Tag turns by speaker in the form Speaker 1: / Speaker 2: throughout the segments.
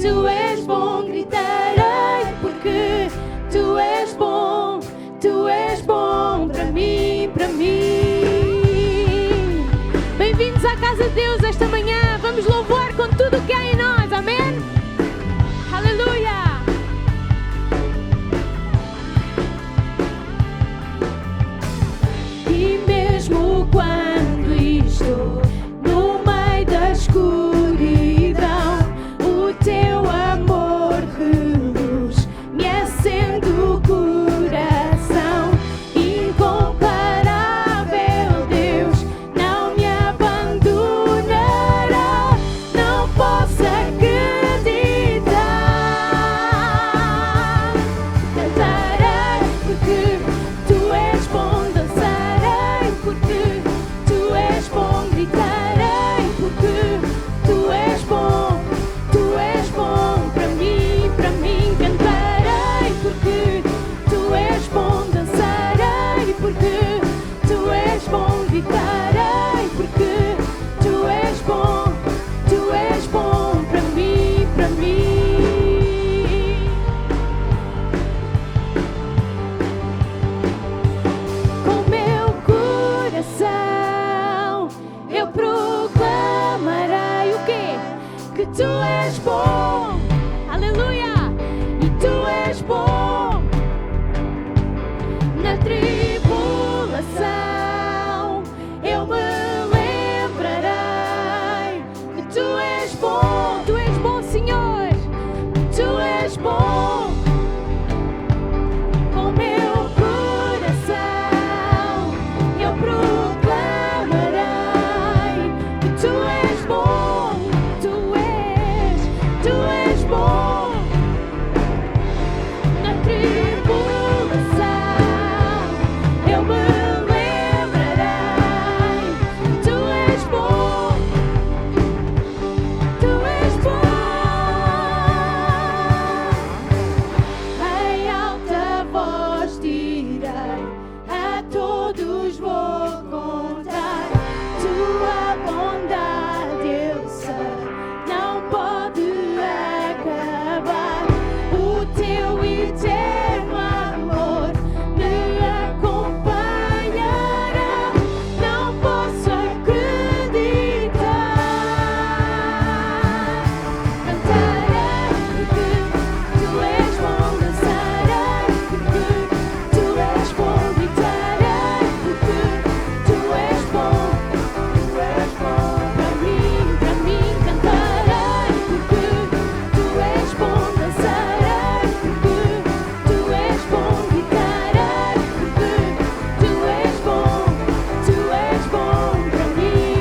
Speaker 1: Tu és bom, gritarei porque Tu és bom para mim, para mim. Bem-vindos à casa de Deus esta manhã. Vamos louvar com tudo o que há em nós, amém? Aleluia! E mesmo quando estou no meio da escuridão, o Teu amor reluz me acende o coração. Incomparável Deus, não me abandonará, não posso acreditar. Cantarei porque Tu és bom, dançarei porque Tu és bom, gritarei porque Tu és bom para mim, cantarei porque Tu és bom, dançarei porque Tu és bom, gritarei porque Tu és bom para mim, para mim. Com meu coração eu proclamarei o quê? Que Tu és bom, aleluia, e Tu és bom. Na tribulação eu me lembrarei que Tu és bom, Senhor, Tu és bom. Com meu coração eu proclamarei que Tu és bom, Tu és bom. Na tribulação eu me lembrarei que Tu és bom, Em alta voz direi, a todos vou contar, Tua bondade eu sei, não pode acabar. O Teu eterno amor me acompanhará, não posso acreditar. Cantarei porque Tu és bom, dançarei porque Tu és bom, gritarei porque Tu és bom para mim, cantarei porque Tu és bom, dançarei porque Tu és bom, gritarei porque Tu és bom para mim,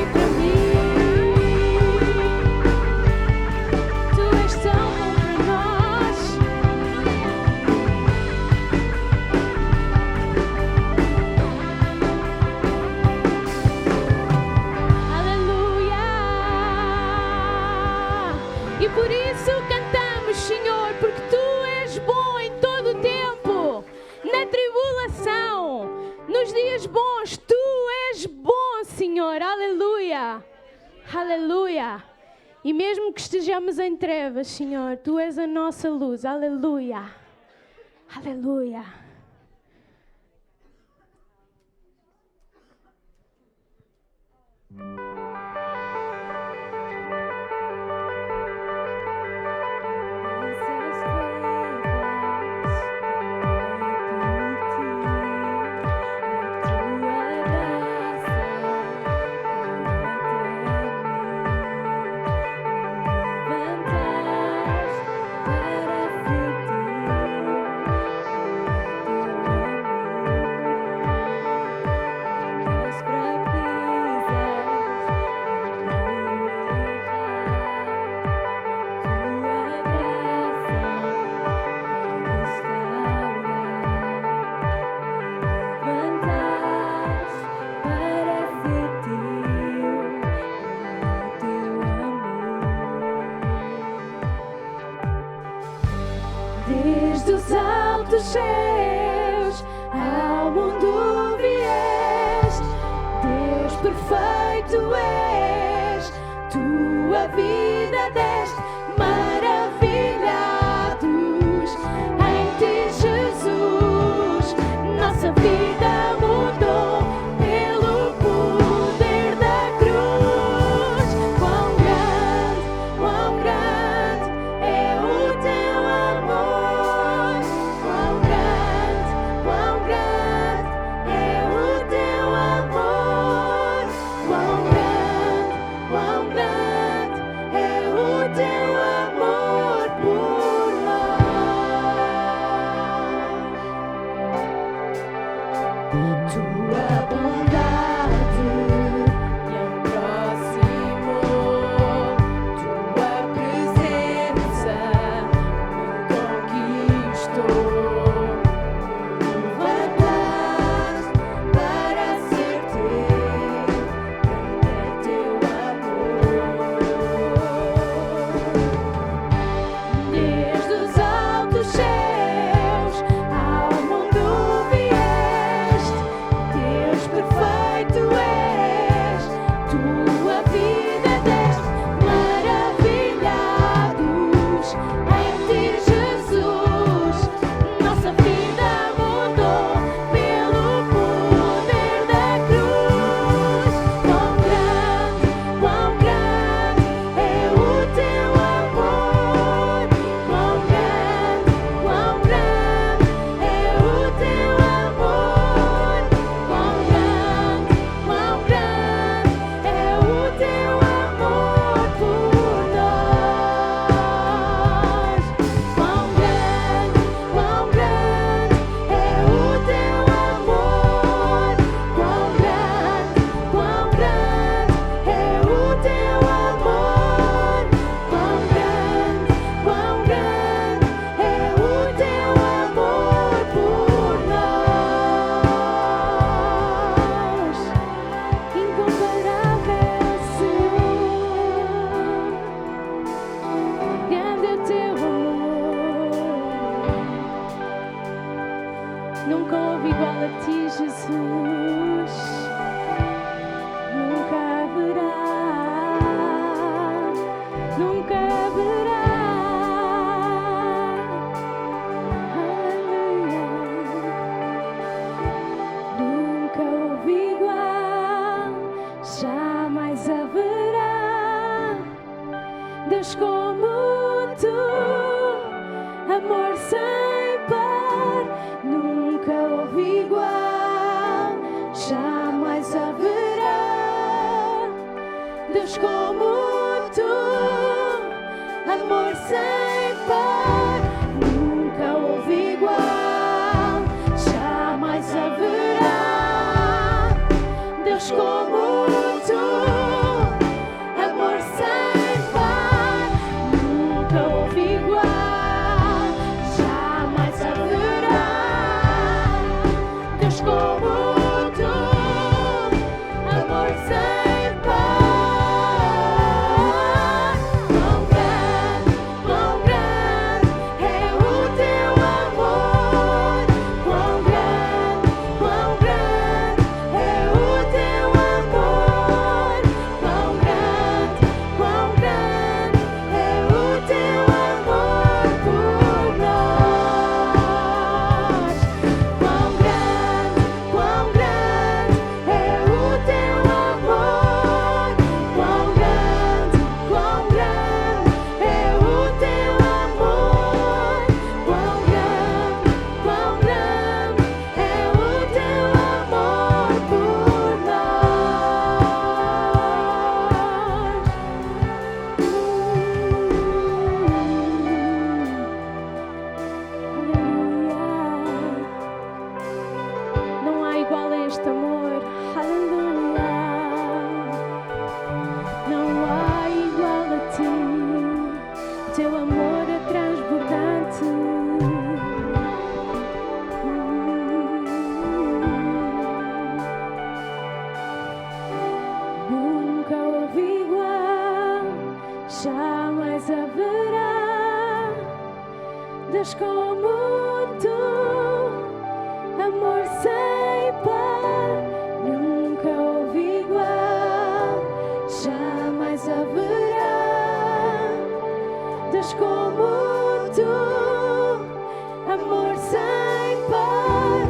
Speaker 1: Tu és tão bom para nós. Aleluia! E por isso cantamos, Senhor, porque Tu és bom em todo o tempo, na tribulação, nos dias bons, Tu és bom, Senhor. Aleluia! Aleluia! E mesmo que estejamos em trevas, Senhor, Tu és a nossa luz. Aleluia! Aleluia! nossa vida mudou pelo poder da cruz. Quão grande é o teu amor. Quão grande é o teu amor. Quão grande é o teu amor por nós. Tua bondade me aproximou, tua presença me conquistou. Levantaste para ser teu, grande é teu amor. Desde os altos céus ao mundo vieste, Deus perfeito és, tua vida deste, maravilhados em ti, Jesus. Nossa vida mudou pelo poder da cruz. Quão grande é o teu amor. Quão grande é o teu amor. Quão grande é o teu amor por nós. Quão grande é o teu amor. Quão grande é o teu amor. Quão grande é o teu amor por nós. Incomparável, Senhor, grande é o teu amor. Nunca houve igual a ti, Jesus. Nunca haverá, nunca haverá. Aleluia. Nunca houve igual, jamais haverá. Deus como tu, amor sem par. Nunca houve igual, jamais haverá. Deus como tu, amor sem par. Nunca houve igual, jamais haverá. Deus como tu, amor sem par. Nunca houve igual, jamais haverá. Deus como tu, amor sem par. Quão grande é o teu amor. Quão grande é o teu amor. Quão grande é o teu amor por nós. Quão grande é o teu amor. Quão grande é o teu amor. Quão grande é o teu amor por nós. Não há igual a este amor. Aleluia. Não há igual a ti. Teu amor é transbordante. Nunca houve igual, jamais haverá. Deus como tu, amor sem par. Nunca houve igual, jamais haverá. Deus como tu, amor sem par.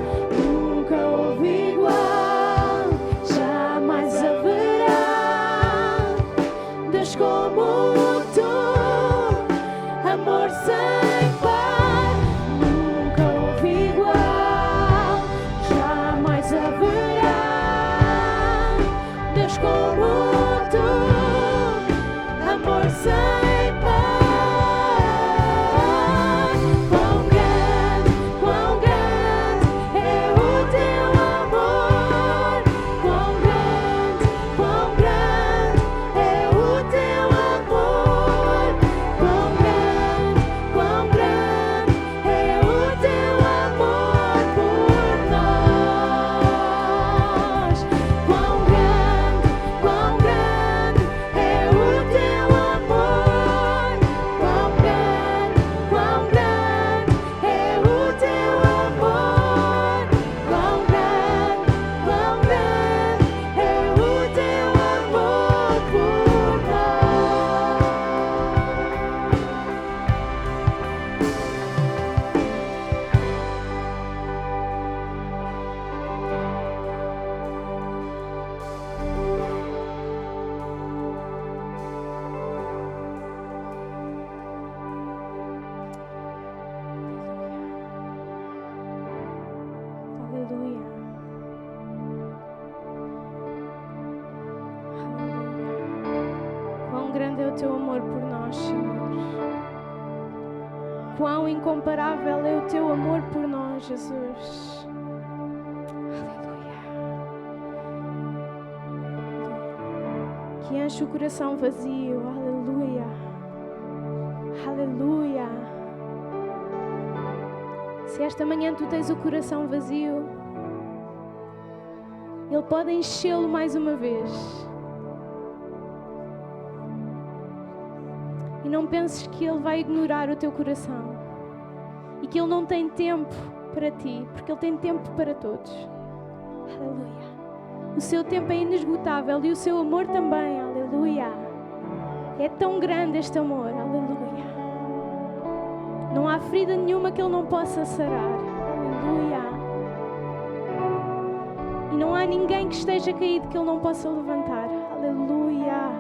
Speaker 1: o teu amor por nós, Senhor. Quão incomparável é o teu amor por nós, Jesus. Aleluia. Que enche o coração vazio. Aleluia. Aleluia. Se esta manhã tu tens o coração vazio, Ele pode enchê-lo mais uma vez. E não penses que Ele vai ignorar o teu coração e que Ele não tem tempo para ti, porque Ele tem tempo para todos. Aleluia. O seu tempo é inesgotável e o seu amor também. Aleluia. É tão grande este amor. Aleluia. Não há ferida nenhuma que Ele não possa sarar. Aleluia. E não há ninguém que esteja caído que Ele não possa levantar. Aleluia.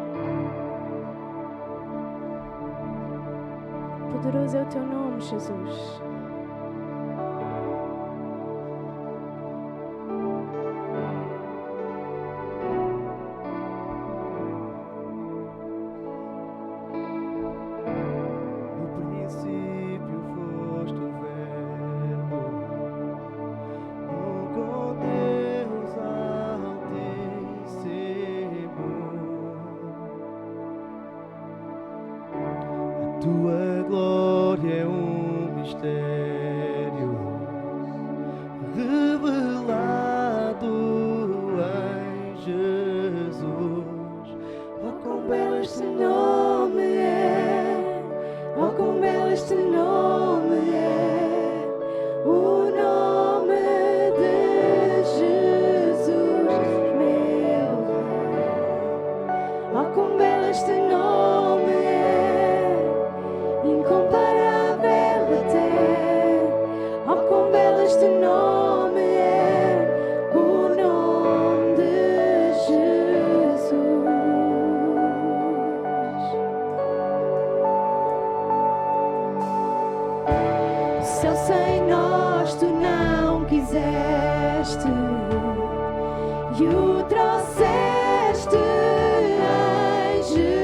Speaker 1: Poderoso é o teu nome, Jesus.
Speaker 2: Tua glória é um mistério revelado em Jesus. Oh, quão belo este nome é! Oh, quão belo este nome é! O nome de Jesus, meu Rei. Oh, quão belo este nome é! Incomparável até, oh, quão belo este nome é, o nome de Jesus. O céu sem nós tu não quiseste e o trouxeste em Jesus.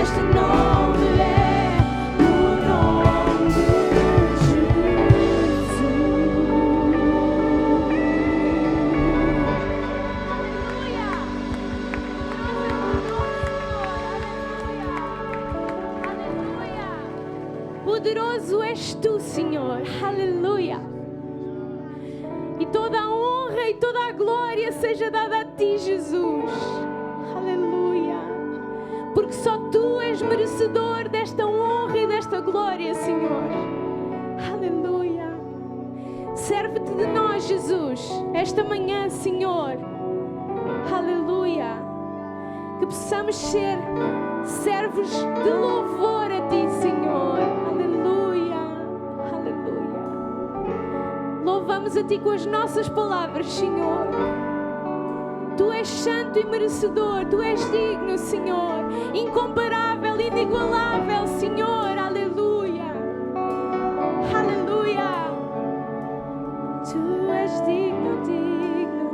Speaker 2: Este nome é o nome de Jesus.
Speaker 1: Poderoso és tu, Senhor. Aleluia. E toda a honra e toda a glória seja dada a ti, Jesus. Aleluia. Porque só tu és merecedor desta honra e desta glória, Senhor. Aleluia. Serve-te de nós, Jesus, esta manhã, Senhor. Aleluia. Que possamos ser servos de louvor a ti, Senhor. Aleluia. Aleluia. Louvamos a ti com as nossas palavras, Senhor. Tu és santo e merecedor, tu és digno, Senhor, incomparável, inigualável, Senhor, aleluia, aleluia. Tu és digno, digno,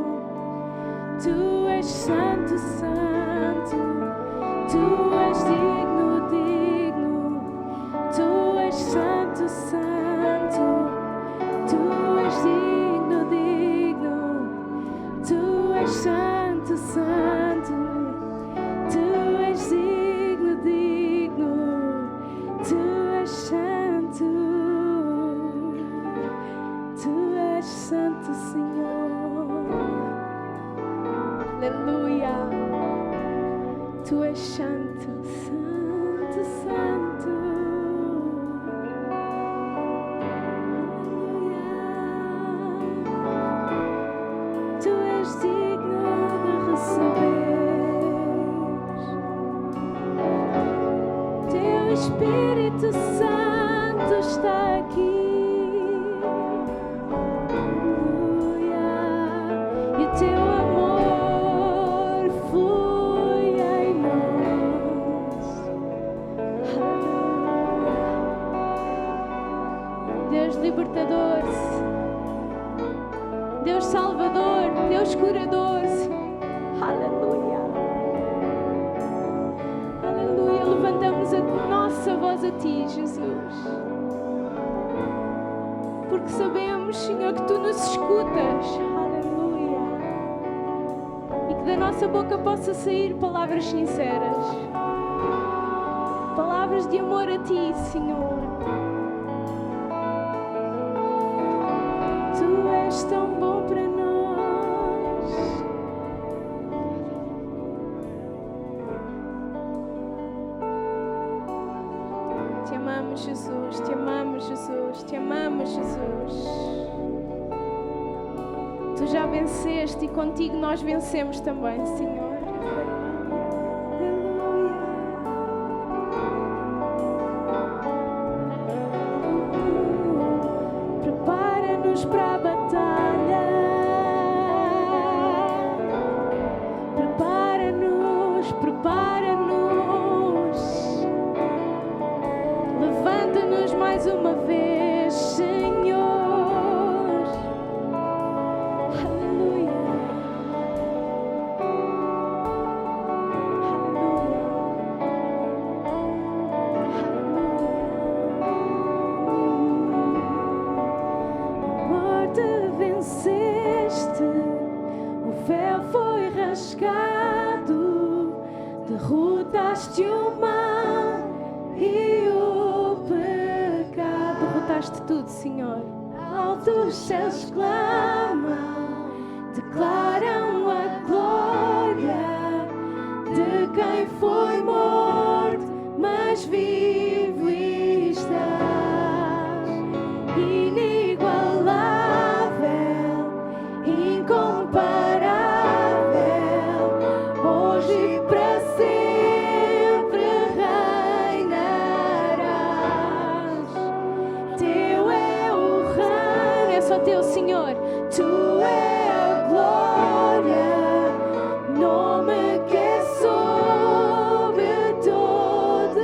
Speaker 1: tu és santo, santo, tu és digno, digno, tu és santo, santo, tu és digno, digno, tu és santo, santo, tu és digno, digno, tu és santo, tu és santo, Senhor. Aleluia. Tu és santo, santo, santo. Tu és digno de receber. Teu Espírito Santo está aqui. Aleluia. E o teu amor flui em nós. Aleluia. Deus libertador, Deus salvador, Deus curador. Aleluia. Aleluia. Levantamos a nossa voz a ti, Jesus. Porque sabemos, Senhor, que tu nos escutas. Aleluia. E que da nossa boca possa sair palavras sinceras. Palavras de amor a ti, Senhor. Tu és tão bom para nós. Te amamos, Jesus. Te amamos, Jesus. Te amamos, Jesus. Tu já venceste e contigo nós vencemos também, Senhor. Prepara-nos para a batalha. Prepara-nos, prepara-nos. Levanta-nos mais uma vez, Senhor. Aleluia. Venceste, o véu foi rasgado, derrotaste o mal e o pecado. Derrotaste tudo, Senhor. Altos céus clamam, declaram a glória de quem foi morto, mas vivo estás. Inigualável, incomparável, hoje e para sempre reinarás. Teu é o reino, é só teu, Senhor. Tu é a glória, nome que é sobre todo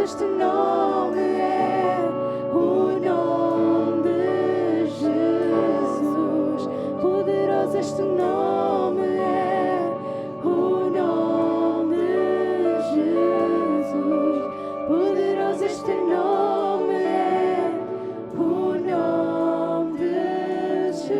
Speaker 2: este nome é o nome de Jesus. Poderoso este nome é o nome de Jesus. Poderoso este nome é o nome de Jesus.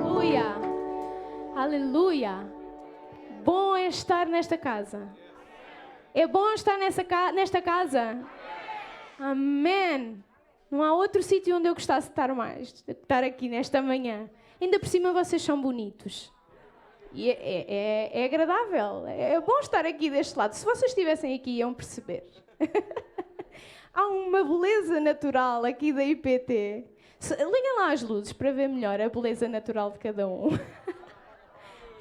Speaker 1: Aleluia! Aleluia! Bom é estar nesta casa. É bom estar nesta casa. Amém! Não há outro sítio onde eu gostasse de estar mais, de estar aqui nesta manhã. Ainda por cima vocês são bonitos. E é agradável. É bom estar aqui deste lado. Se vocês estivessem aqui, iam perceber. Há uma beleza natural aqui da IPT. Liguem lá as luzes para ver melhor a beleza natural de cada um.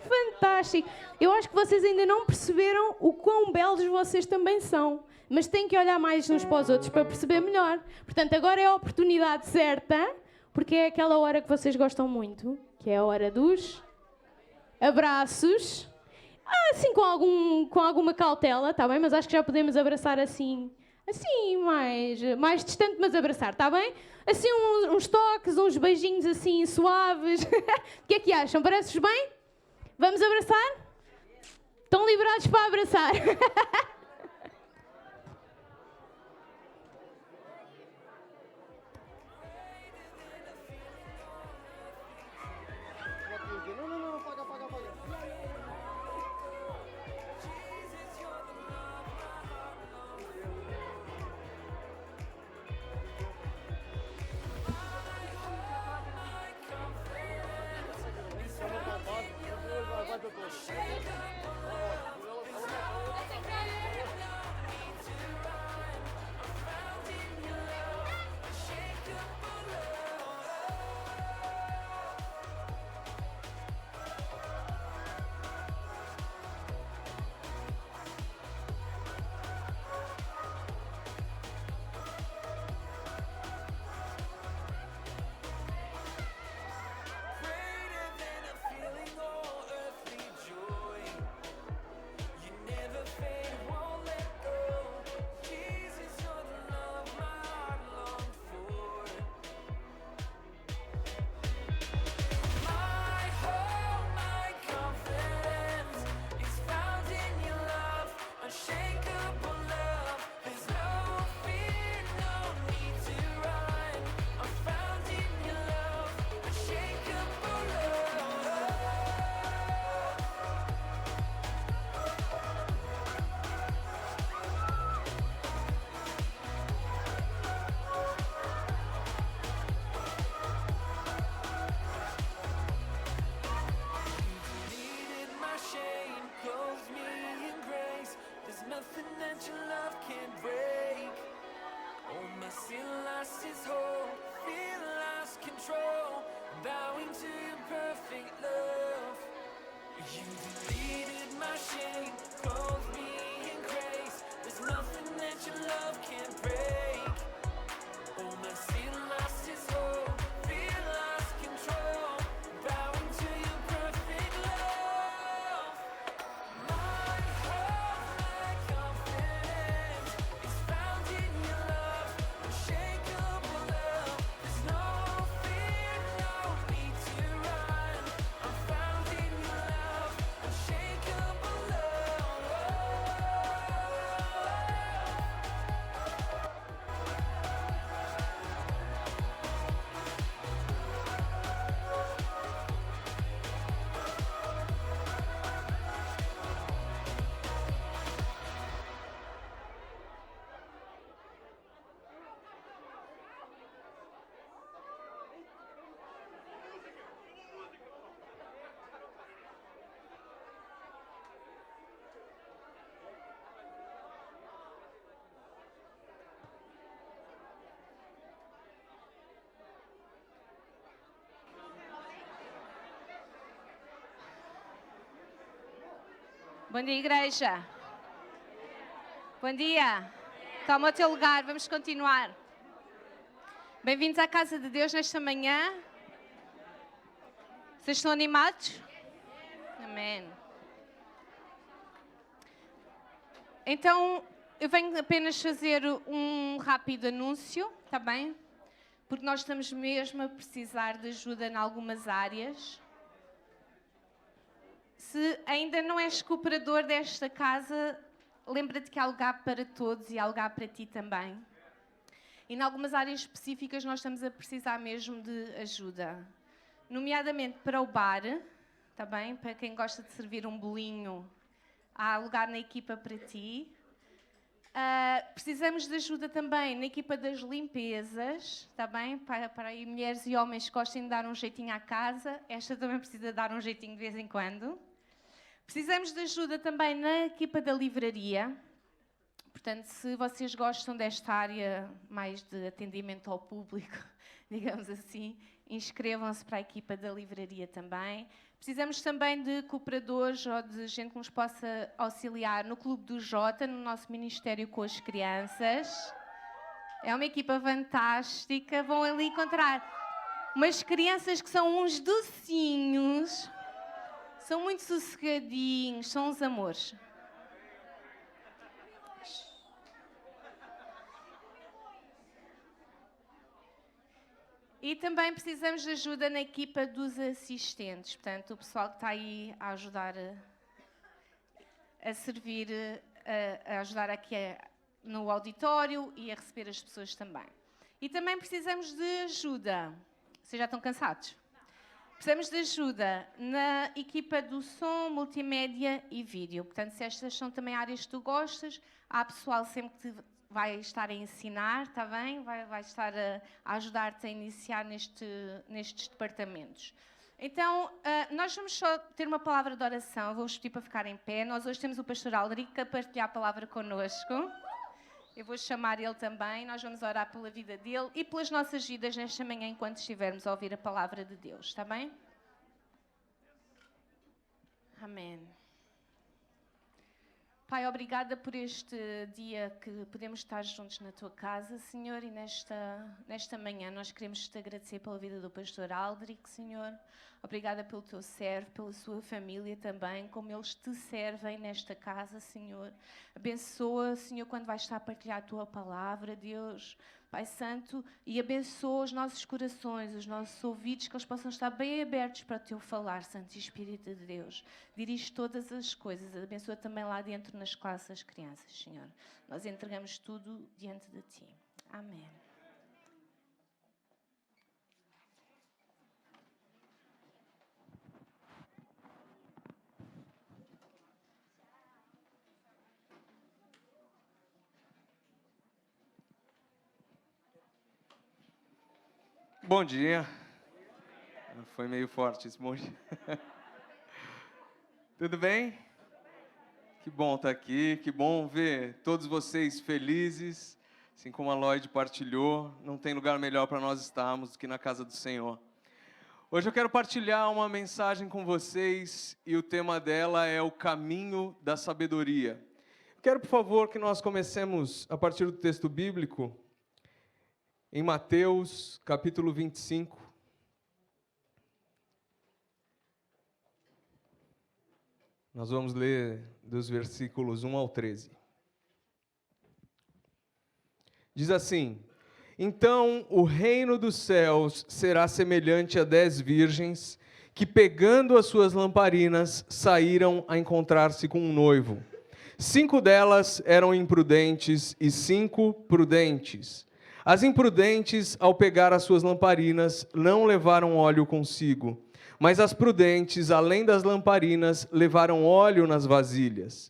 Speaker 1: Fantástico! Eu acho que vocês ainda não perceberam o quão belos vocês também são. Mas têm que olhar mais uns para os outros para perceber melhor. Portanto, agora é a oportunidade certa, porque é aquela hora que vocês gostam muito, que é a hora dos abraços. Assim com alguma cautela, está bem? Mas acho que já podemos abraçar assim mais distante, mas abraçar, está bem? Assim uns toques, uns beijinhos assim suaves. O que é que acham? Parece-vos bem? Vamos abraçar? Estão liberados para abraçar?
Speaker 3: Não, apaga.
Speaker 4: Bom dia, igreja. Bom dia.
Speaker 1: Toma o teu lugar, vamos continuar. Bem-vindos à casa de Deus nesta manhã. Vocês estão animados? Amém. Então, eu venho apenas fazer um rápido anúncio, está bem? Porque nós estamos mesmo a precisar de ajuda em algumas áreas. Se ainda não és cooperador desta casa, lembra-te que há lugar para todos e há lugar para ti também. E em algumas áreas específicas nós estamos a precisar mesmo de ajuda. Nomeadamente para o bar, está bem? Para quem gosta de servir um bolinho, há lugar na equipa para ti. Precisamos de ajuda também na equipa das limpezas, está bem? Para aí mulheres e homens que gostem de dar um jeitinho à casa, esta também precisa dar um jeitinho de vez em quando. Precisamos de ajuda também na equipa da livraria. Portanto, se vocês gostam desta área mais de atendimento ao público, digamos assim, inscrevam-se para a equipa da livraria também. Precisamos também de cooperadores ou de gente que nos possa auxiliar no Clube do Jota, no nosso ministério com as crianças. É uma equipa fantástica. Vão ali encontrar umas crianças que são uns docinhos, são muito sossegadinhos, são uns amores. E também precisamos de ajuda na equipa dos assistentes, portanto, o pessoal que está aí a ajudar a servir, a ajudar aqui no auditório e a receber as pessoas também. E também precisamos de ajuda. Vocês já estão cansados? Precisamos de ajuda na equipa do som, multimédia e vídeo. Portanto, se estas são também áreas que tu gostas, há pessoal sempre que vai estar a ensinar, está bem? Vai estar a ajudar-te a iniciar nestes departamentos. Então, nós vamos só ter uma palavra de oração. Vou-vos pedir para ficar em pé. Nós hoje temos o pastor Aldrico a partilhar a palavra connosco. Eu vou chamar ele também. Nós vamos orar pela vida dele e pelas nossas vidas nesta manhã enquanto estivermos a ouvir a palavra de Deus. Está bem? Amém. Pai, obrigada por este dia que podemos estar juntos na Tua casa, Senhor, e nesta manhã nós queremos Te agradecer pela vida do pastor Aldrico, Senhor. Obrigada pelo Teu servo, pela sua família também, como eles Te servem nesta casa, Senhor. Abençoa, Senhor, quando vais estar a partilhar a Tua palavra, Deus, Pai Santo, e abençoa os nossos corações, os nossos ouvidos, que eles possam estar bem abertos para o Teu falar, Santo Espírito de Deus. Dirige todas as coisas, abençoa também lá dentro nas classes das crianças, Senhor. Nós entregamos tudo diante de Ti. Amém.
Speaker 4: Bom dia. Foi meio forte esse bom dia. Tudo bem? Que bom estar aqui, que bom ver todos vocês felizes, assim como a Lloyd partilhou. Não tem lugar melhor para nós estarmos do que na casa do Senhor. Hoje eu quero partilhar uma mensagem com vocês e o tema dela é o caminho da sabedoria. Quero, por favor, que nós comecemos a partir do texto bíblico, em Mateus, capítulo 25. Nós vamos ler dos versículos 1 ao 13. Diz assim: Então o reino dos céus será semelhante a 10 virgens que, pegando as suas lamparinas, saíram a encontrar-se com um noivo. 5 delas eram imprudentes e 5 prudentes. As imprudentes, ao pegar as suas lamparinas, não levaram óleo consigo, mas as prudentes, além das lamparinas, levaram óleo nas vasilhas.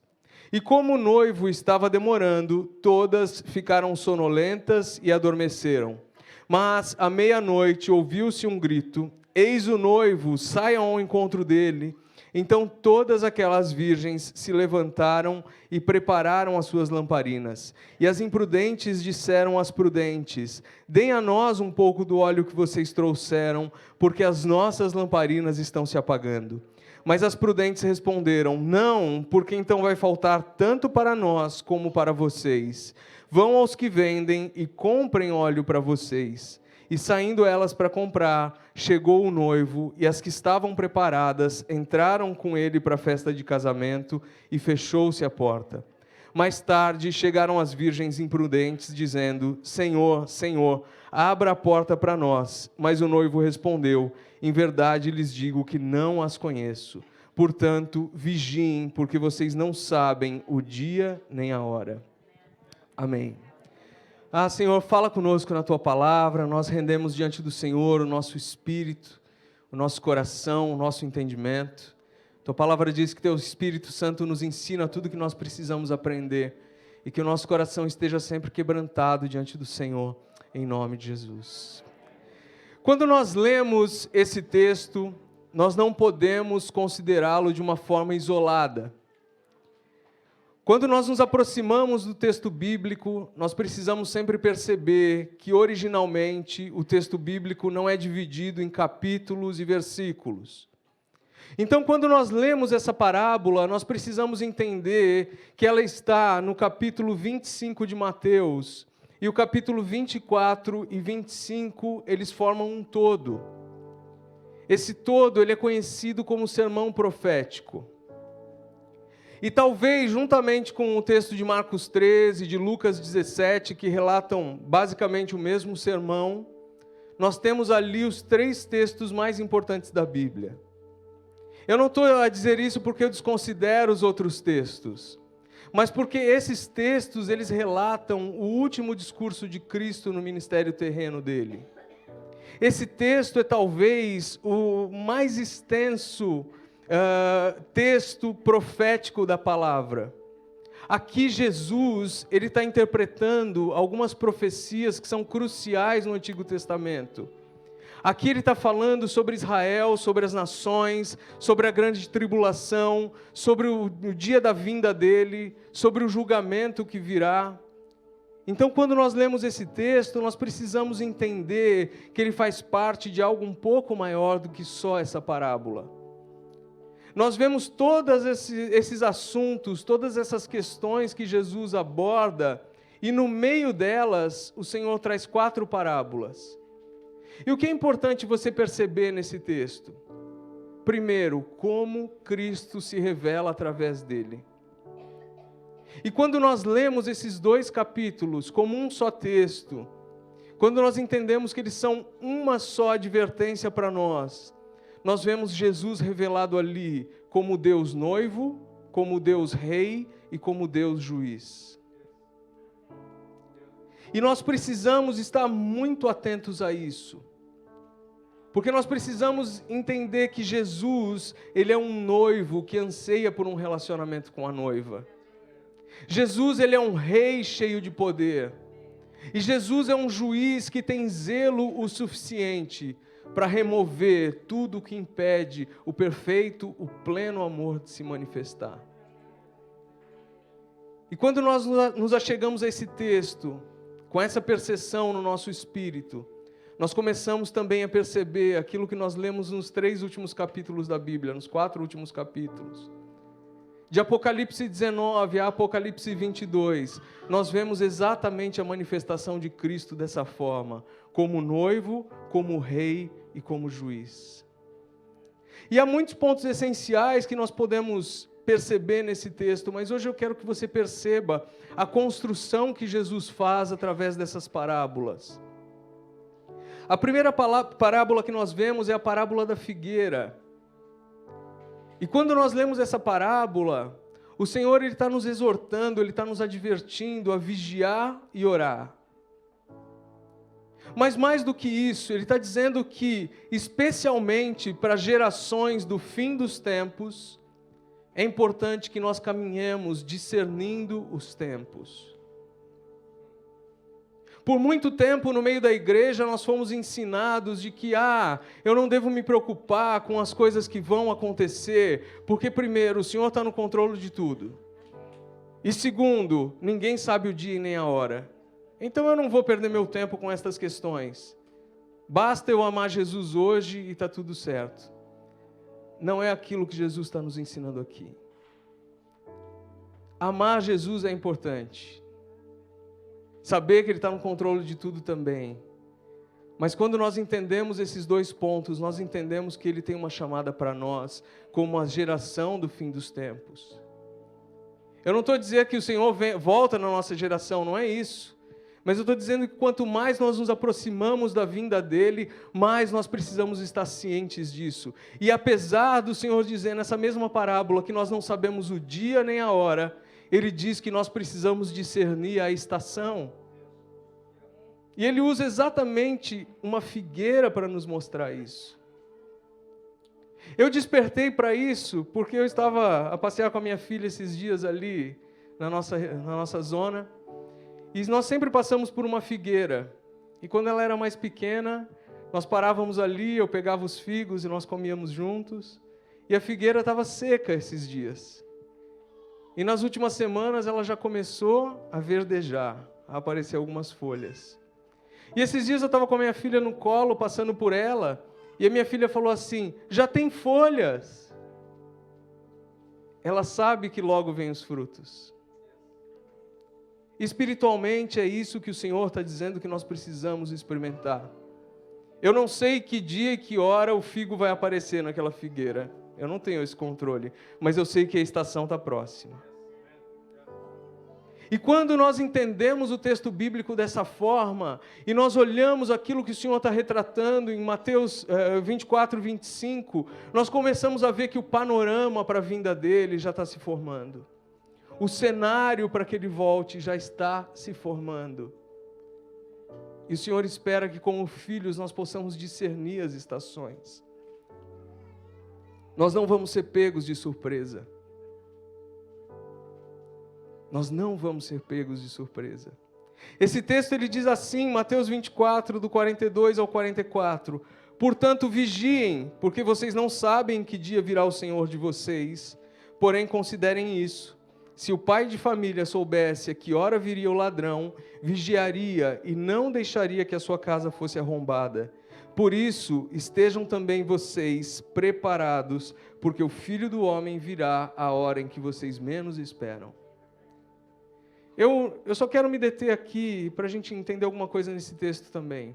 Speaker 4: E como o noivo estava demorando, todas ficaram sonolentas e adormeceram. Mas à meia-noite ouviu-se um grito: Eis o noivo, saiam ao encontro dele. Então todas aquelas virgens se levantaram e prepararam as suas lamparinas. E as imprudentes disseram às prudentes: Deem a nós um pouco do óleo que vocês trouxeram, porque as nossas lamparinas estão se apagando. Mas as prudentes responderam: não, porque então vai faltar tanto para nós como para vocês. Vão aos que vendem e comprem óleo para vocês. E saindo elas para comprar, chegou o noivo, e as que estavam preparadas entraram com ele para a festa de casamento, e fechou-se a porta. Mais tarde chegaram as virgens imprudentes, dizendo: Senhor, Senhor, abra a porta para nós. Mas o noivo respondeu: em verdade lhes digo que não as conheço. Portanto, vigiem, porque vocês não sabem o dia nem a hora. Amém. Senhor, fala conosco na Tua palavra. Nós rendemos diante do Senhor o nosso espírito, o nosso coração, o nosso entendimento. Tua palavra diz que Teu Espírito Santo nos ensina tudo que nós precisamos aprender e que o nosso coração esteja sempre quebrantado diante do Senhor, em nome de Jesus. Quando nós lemos esse texto, nós não podemos considerá-lo de uma forma isolada. Quando nós nos aproximamos do texto bíblico, nós precisamos sempre perceber que, originalmente, o texto bíblico não é dividido em capítulos e versículos. Então, quando nós lemos essa parábola, nós precisamos entender que ela está no capítulo 25 de Mateus, e o capítulo 24 e 25, eles formam um todo. Esse todo, ele é conhecido como sermão profético. E talvez, juntamente com o texto de Marcos 13, de Lucas 17, que relatam basicamente o mesmo sermão, nós temos ali os 3 textos mais importantes da Bíblia. Eu não estou a dizer isso porque eu desconsidero os outros textos, mas porque esses textos, eles relatam o último discurso de Cristo no ministério terreno dele. Esse texto é talvez o mais extenso texto profético da palavra. Aqui Jesus, ele está interpretando algumas profecias que são cruciais no Antigo Testamento. Aqui ele está falando sobre Israel, sobre as nações, sobre a grande tribulação, sobre o dia da vinda dele, sobre o julgamento que virá. Então, quando nós lemos esse texto, nós precisamos entender que ele faz parte de algo um pouco maior do que só essa parábola. Nós vemos todos esses assuntos, todas essas questões que Jesus aborda, e no meio delas, o Senhor traz 4 parábolas. E o que é importante você perceber nesse texto? Primeiro, como Cristo se revela através dele. E quando nós lemos esses 2 capítulos como um só texto, quando nós entendemos que eles são uma só advertência para nós, nós vemos Jesus revelado ali como Deus noivo, como Deus rei e como Deus juiz. E nós precisamos estar muito atentos a isso. Porque nós precisamos entender que Jesus, ele é um noivo que anseia por um relacionamento com a noiva. Jesus, ele é um rei cheio de poder. E Jesus é um juiz que tem zelo o suficiente para remover tudo o que impede o perfeito, o pleno amor de se manifestar. E quando nós nos achegamos a esse texto, com essa percepção no nosso espírito, nós começamos também a perceber aquilo que nós lemos nos 3 últimos capítulos da Bíblia, nos 4 últimos capítulos. De Apocalipse 19 a Apocalipse 22, nós vemos exatamente a manifestação de Cristo dessa forma, como noivo, como rei e como juiz. E há muitos pontos essenciais que nós podemos perceber nesse texto, mas hoje eu quero que você perceba a construção que Jesus faz através dessas parábolas. A primeira parábola que nós vemos é a parábola da figueira. E quando nós lemos essa parábola, o Senhor está nos exortando, Ele está nos advertindo a vigiar e orar. Mas mais do que isso, Ele está dizendo que, especialmente para gerações do fim dos tempos, é importante que nós caminhemos discernindo os tempos. Por muito tempo no meio da igreja nós fomos ensinados de que eu não devo me preocupar com as coisas que vão acontecer, porque primeiro, o Senhor está no controle de tudo. E segundo, ninguém sabe o dia e nem a hora. Então eu não vou perder meu tempo com estas questões. Basta eu amar Jesus hoje e está tudo certo. não é aquilo que Jesus está nos ensinando aqui. Amar Jesus é importante. Saber que Ele está no controle de tudo também. Mas quando nós entendemos esses dois pontos, nós entendemos que Ele tem uma chamada para nós, como a geração do fim dos tempos. Eu não estou dizendo que o Senhor volta na nossa geração, não é isso. Mas eu estou dizendo que quanto mais nós nos aproximamos da vinda dEle, mais nós precisamos estar cientes disso. E apesar do Senhor dizer nessa mesma parábola que nós não sabemos o dia nem a hora, Ele diz que nós precisamos discernir a estação. E Ele usa exatamente uma figueira para nos mostrar isso. Eu despertei para isso porque eu estava a passear com a minha filha esses dias ali na nossa zona. E nós sempre passamos por uma figueira. E quando ela era mais pequena, nós parávamos ali, eu pegava os figos e nós comíamos juntos. E a figueira estava seca esses dias. E nas últimas semanas ela já começou a verdejar, a aparecer algumas folhas. E esses dias eu estava com a minha filha no colo, passando por ela, e a minha filha falou assim, já tem folhas. Ela sabe que logo vêm os frutos. Espiritualmente é isso que o Senhor está dizendo que nós precisamos experimentar. Eu não sei que dia e que hora o figo vai aparecer naquela figueira. Eu não tenho esse controle, mas eu sei que a estação está próxima. E quando nós entendemos o texto bíblico dessa forma, e nós olhamos aquilo que o Senhor está retratando em Mateus 24, 25, nós começamos a ver que o panorama para a vinda dele já está se formando. O cenário para que ele volte já está se formando. E o Senhor espera que, como filhos, nós possamos discernir as estações. Nós não vamos ser pegos de surpresa. Nós não vamos ser pegos de surpresa. Esse texto ele diz assim, Mateus 24, do 42 ao 44. Portanto, vigiem, porque vocês não sabem que dia virá o Senhor de vocês. Porém, considerem isso. Se o pai de família soubesse a que hora viria o ladrão, vigiaria e não deixaria que a sua casa fosse arrombada. Por isso, estejam também vocês preparados, porque o Filho do Homem virá à hora em que vocês menos esperam. Eu só quero me deter aqui para a gente entender alguma coisa nesse texto também.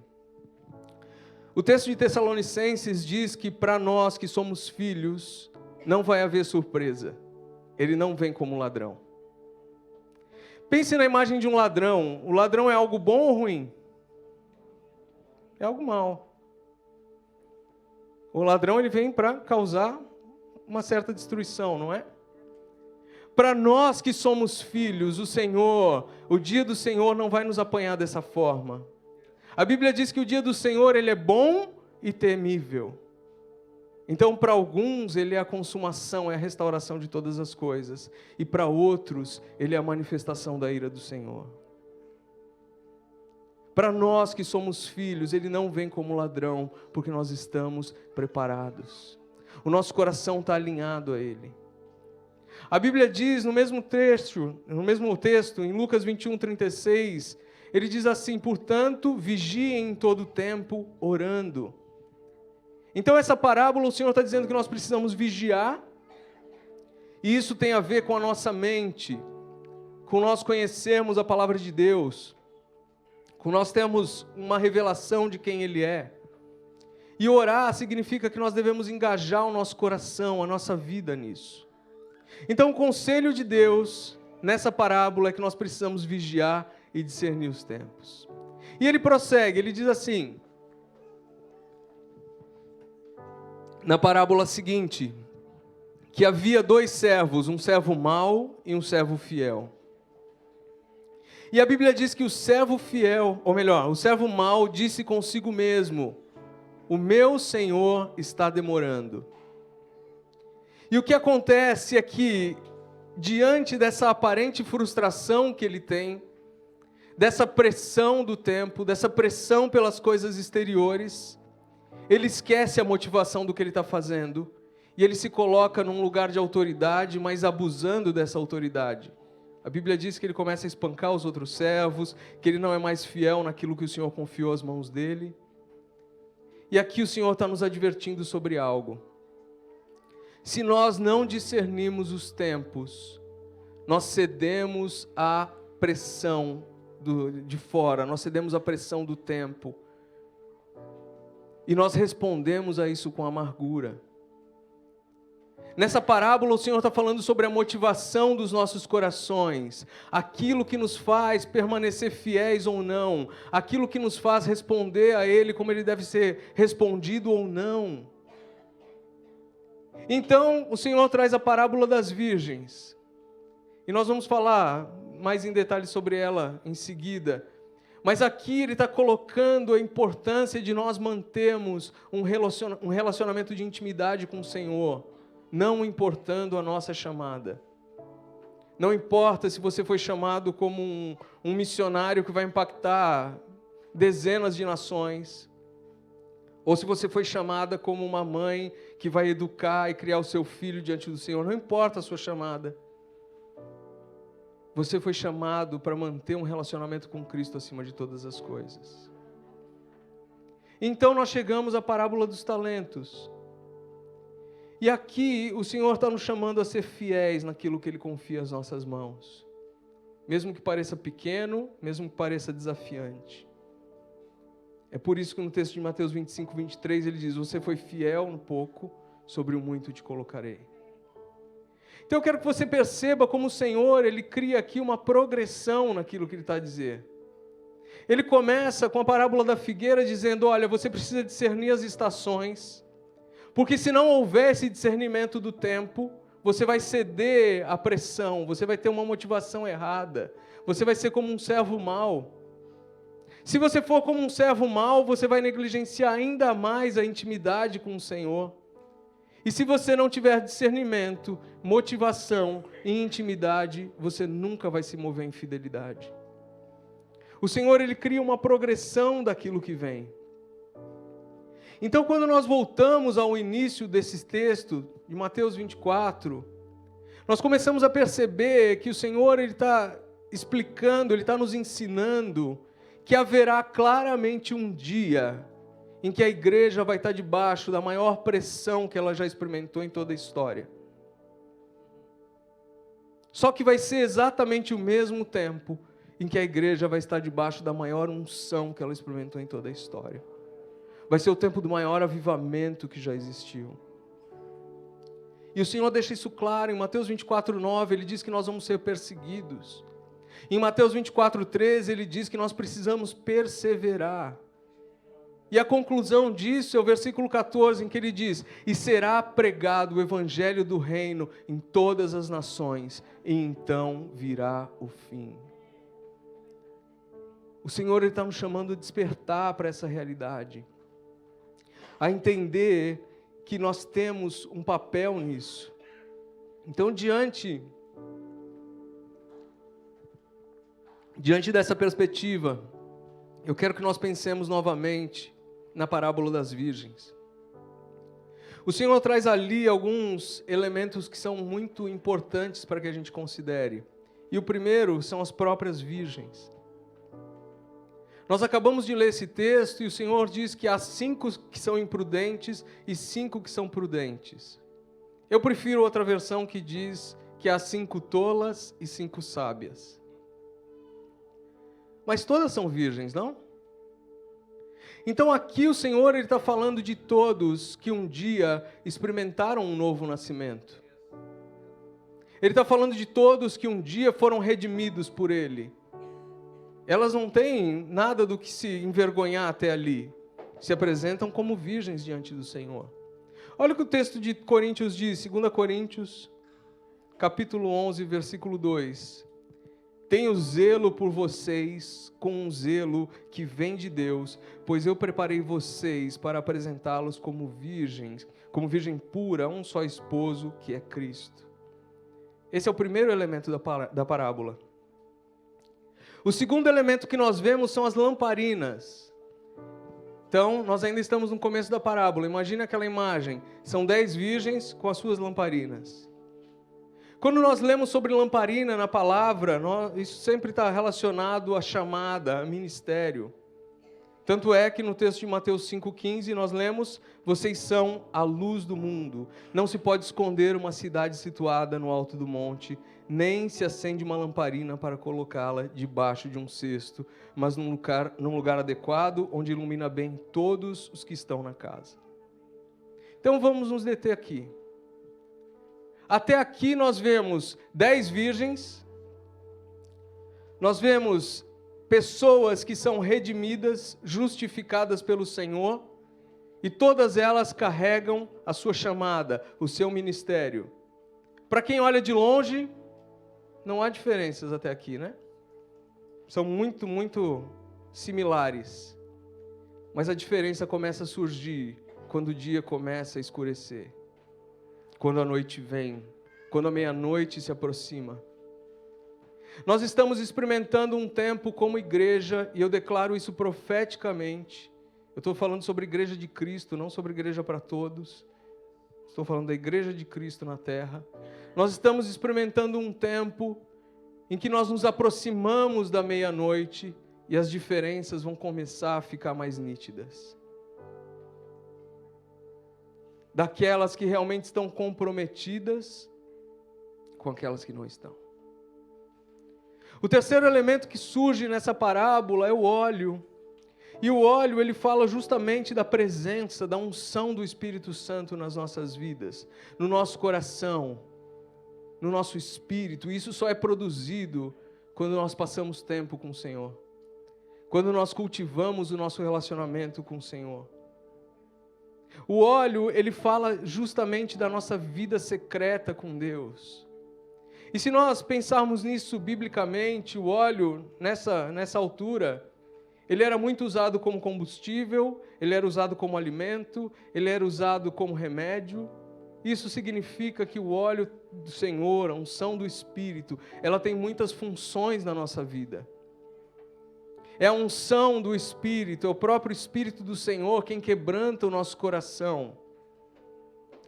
Speaker 4: O texto de Tessalonicenses diz que para nós que somos filhos, não vai haver surpresa. Ele não vem como ladrão. Pense na imagem de um ladrão. O ladrão é algo bom ou ruim? É algo mau. O ladrão ele vem para causar uma certa destruição, não é? Para nós que somos filhos, o dia do Senhor não vai nos apanhar dessa forma. A Bíblia diz que o dia do Senhor ele é bom e temível. Então, para alguns, ele é a consumação, é a restauração de todas as coisas. E para outros, ele é a manifestação da ira do Senhor. Para nós que somos filhos, ele não vem como ladrão, porque nós estamos preparados. O nosso coração está alinhado a ele. A Bíblia diz no mesmo texto, em Lucas 21, 36, ele diz assim, portanto, vigiem em todo o tempo, orando. Então essa parábola, o Senhor está dizendo que nós precisamos vigiar, e isso tem a ver com a nossa mente, com nós conhecermos a palavra de Deus, com nós termos uma revelação de quem Ele é. E orar significa que nós devemos engajar o nosso coração, a nossa vida nisso. Então o conselho de Deus nessa parábola é que nós precisamos vigiar e discernir os tempos. E ele prossegue, ele diz assim, na parábola seguinte, que havia 2 servos, um servo mau e um servo fiel. E a Bíblia diz que o servo fiel, ou melhor, o servo mau disse consigo mesmo, o meu Senhor está demorando. E o que acontece é que, diante dessa aparente frustração que ele tem, dessa pressão do tempo, dessa pressão pelas coisas exteriores, ele esquece a motivação do que ele está fazendo, e ele se coloca num lugar de autoridade, mas abusando dessa autoridade. A Bíblia diz que ele começa a espancar os outros servos, que ele não é mais fiel naquilo que o Senhor confiou às mãos dele. E aqui o Senhor está nos advertindo sobre algo. Se nós não discernimos os tempos, nós cedemos à pressão de fora, nós cedemos à pressão do tempo. E nós respondemos a isso com amargura. Nessa parábola o Senhor está falando sobre a motivação dos nossos corações, aquilo que nos faz permanecer fiéis ou não, aquilo que nos faz responder a Ele como Ele deve ser respondido ou não. Então o Senhor traz a parábola das virgens, e nós vamos falar mais em detalhes sobre ela em seguida. Mas aqui Ele está colocando a importância de nós mantermos um relacionamento de intimidade com o Senhor, não importando a nossa chamada. Não importa se você foi chamado como um missionário que vai impactar dezenas de nações, ou se você foi chamada como uma mãe que vai educar e criar o seu filho diante do Senhor. Não importa a sua chamada. Você foi chamado para manter um relacionamento com Cristo acima de todas as coisas. Então nós chegamos à parábola dos talentos. E aqui o Senhor está nos chamando a ser fiéis naquilo que Ele confia às nossas mãos. Mesmo que pareça pequeno, mesmo que pareça desafiante. É por isso que no texto de Mateus 25, 23 ele diz: você foi fiel no pouco, sobre o muito te colocarei. Então eu quero que você perceba como o Senhor, Ele cria aqui uma progressão naquilo que Ele está a dizer. Ele começa com a parábola da figueira dizendo: olha, você precisa discernir as estações, porque se não houver esse discernimento do tempo, você vai ceder à pressão, você vai ter uma motivação errada, você vai ser como um servo mau. Se você for como um servo mau, você vai negligenciar ainda mais a intimidade com o Senhor. E se você não tiver discernimento, motivação e intimidade, você nunca vai se mover em fidelidade. O Senhor, Ele cria uma progressão daquilo que vem. Então, quando nós voltamos ao início desse texto, de Mateus 24, nós começamos a perceber que o Senhor, Ele está explicando, Ele está nos ensinando que haverá claramente um dia em que a igreja vai estar debaixo da maior pressão que ela já experimentou em toda a história. Só que vai ser exatamente o mesmo tempo em que a igreja vai estar debaixo da maior unção que ela experimentou em toda a história. Vai ser o tempo do maior avivamento que já existiu. E o Senhor deixa isso claro em Mateus 24, 9, Ele diz que nós vamos ser perseguidos. Em Mateus 24, 13, Ele diz que nós precisamos perseverar. E a conclusão disso é o versículo 14, em que Ele diz: e será pregado o evangelho do reino em todas as nações, e então virá o fim. O Senhor está nos chamando a despertar para essa realidade, a entender que nós temos um papel nisso. Então, diante dessa perspectiva, eu quero que nós pensemos novamente na parábola das virgens. O Senhor traz ali alguns elementos que são muito importantes para que a gente considere. E o primeiro são as próprias virgens. Nós acabamos de ler esse texto e o Senhor diz que há 5 que são imprudentes e 5 que são prudentes. Eu prefiro outra versão que diz que há 5 tolas e 5 sábias. Mas todas são virgens, não? Então aqui o Senhor está falando de todos que um dia experimentaram um novo nascimento. Ele está falando de todos que um dia foram redimidos por Ele. Elas não têm nada do que se envergonhar até ali. Se apresentam como virgens diante do Senhor. Olha o que o texto de Coríntios diz, 2 Coríntios, capítulo 11, versículo 2. Tenho zelo por vocês com um zelo que vem de Deus, pois eu preparei vocês para apresentá-los como virgens, como virgem pura, a um só esposo, que é Cristo. Esse é o primeiro elemento da parábola. O segundo elemento que nós vemos são as lamparinas. Então, nós ainda estamos no começo da parábola. Imagine aquela imagem. São 10 virgens com as suas lamparinas. Quando nós lemos sobre lamparina na palavra, isso sempre está relacionado à chamada, a ministério. Tanto é que no texto de Mateus 5,15 nós lemos: vocês são a luz do mundo. Não se pode esconder uma cidade situada no alto do monte, nem se acende uma lamparina para colocá-la debaixo de um cesto, mas num lugar adequado, onde ilumina bem todos os que estão na casa. Então vamos nos deter aqui. Até aqui nós vemos 10 virgens, nós vemos pessoas que são redimidas, justificadas pelo Senhor, e todas elas carregam a sua chamada, o seu ministério. Para quem olha de longe, não há diferenças até aqui, né? São muito, muito similares. Mas a diferença começa a surgir quando o dia começa a escurecer, quando a noite vem, quando a meia-noite se aproxima. Nós estamos experimentando um tempo como igreja, e eu declaro isso profeticamente. Eu estou falando sobre a igreja de Cristo, não sobre a igreja para todos. Estou falando da igreja de Cristo na terra. Nós estamos experimentando um tempo em que nós nos aproximamos da meia-noite e as diferenças vão começar a ficar mais nítidas. Daquelas que realmente estão comprometidas com aquelas que não estão. O terceiro elemento que surge nessa parábola é o óleo. E o óleo, ele fala justamente da presença, da unção do Espírito Santo nas nossas vidas, no nosso coração, no nosso espírito. Isso só é produzido quando nós passamos tempo com o Senhor, quando nós cultivamos o nosso relacionamento com o Senhor. O óleo, ele fala justamente da nossa vida secreta com Deus. E se nós pensarmos nisso biblicamente, o óleo, nessa altura, ele era muito usado como combustível, ele era usado como alimento, ele era usado como remédio. Isso significa que o óleo do Senhor, a unção do Espírito, ela tem muitas funções na nossa vida. É a unção do Espírito, é o próprio Espírito do Senhor quem quebranta o nosso coração.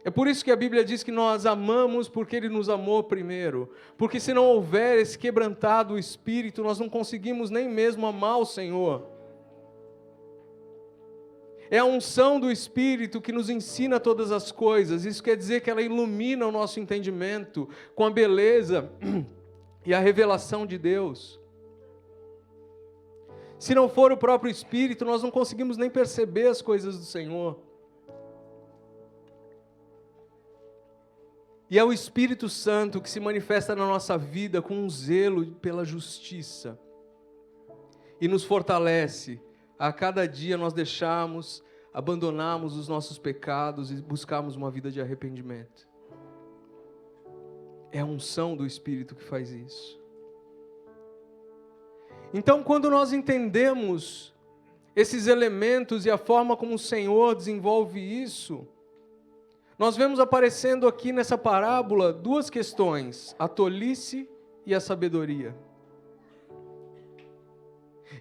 Speaker 4: É por isso que a Bíblia diz que nós amamos porque Ele nos amou primeiro. Porque se não houver esse quebrantado Espírito, nós não conseguimos nem mesmo amar o Senhor. É a unção do Espírito que nos ensina todas as coisas. Isso quer dizer que ela ilumina o nosso entendimento com a beleza e a revelação de Deus. Se não for o próprio Espírito, nós não conseguimos nem perceber as coisas do Senhor. E é o Espírito Santo que se manifesta na nossa vida com um zelo pela justiça. E nos fortalece a cada dia nós abandonarmos os nossos pecados e buscarmos uma vida de arrependimento. É a unção do Espírito que faz isso. Então, quando nós entendemos esses elementos e a forma como o Senhor desenvolve isso, nós vemos aparecendo aqui nessa parábola duas questões: a tolice e a sabedoria.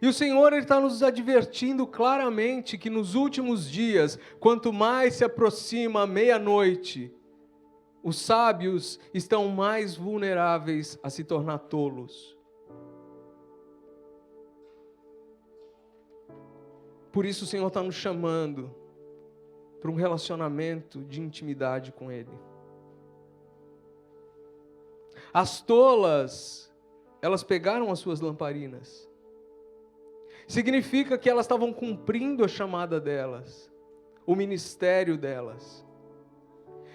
Speaker 4: E o Senhor está nos advertindo claramente que nos últimos dias, quanto mais se aproxima a meia-noite, os sábios estão mais vulneráveis a se tornar tolos. Por isso o Senhor está nos chamando para um relacionamento de intimidade com Ele. As tolas, elas pegaram as suas lamparinas. Significa que elas estavam cumprindo a chamada delas, o ministério delas.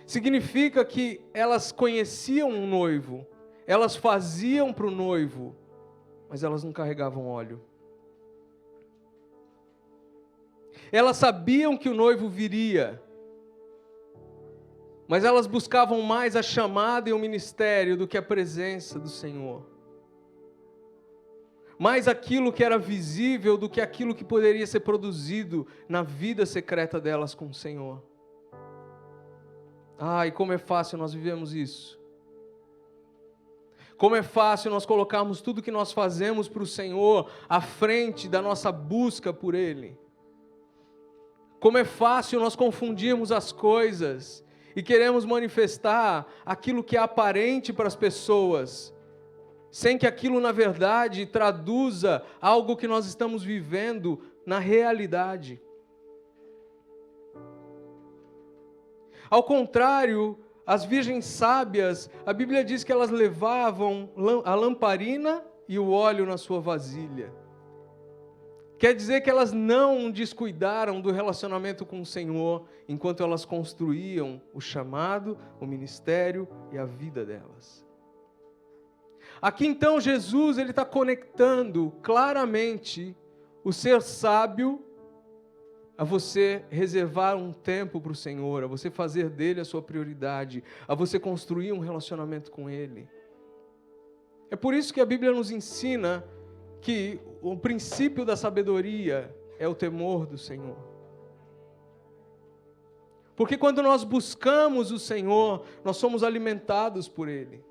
Speaker 4: Significa que elas conheciam um noivo, elas faziam para o noivo, mas elas não carregavam óleo. Elas sabiam que o noivo viria, mas elas buscavam mais a chamada e o ministério do que a presença do Senhor. Mais aquilo que era visível do que aquilo que poderia ser produzido na vida secreta delas com o Senhor. E como é fácil nós vivemos isso. Como é fácil nós colocarmos tudo que nós fazemos para o Senhor à frente da nossa busca por Ele. Como é fácil nós confundirmos as coisas e queremos manifestar aquilo que é aparente para as pessoas, sem que aquilo, na verdade, traduza algo que nós estamos vivendo na realidade. Ao contrário, as virgens sábias, a Bíblia diz que elas levavam a lamparina e o óleo na sua vasilha. Quer dizer que elas não descuidaram do relacionamento com o Senhor enquanto elas construíam o chamado, o ministério e a vida delas. Aqui então Jesus ele está conectando claramente o ser sábio a você reservar um tempo para o Senhor, a você fazer dele a sua prioridade, a você construir um relacionamento com Ele. É por isso que a Bíblia nos ensina que o princípio da sabedoria é o temor do Senhor. Porque quando nós buscamos o Senhor, nós somos alimentados por Ele.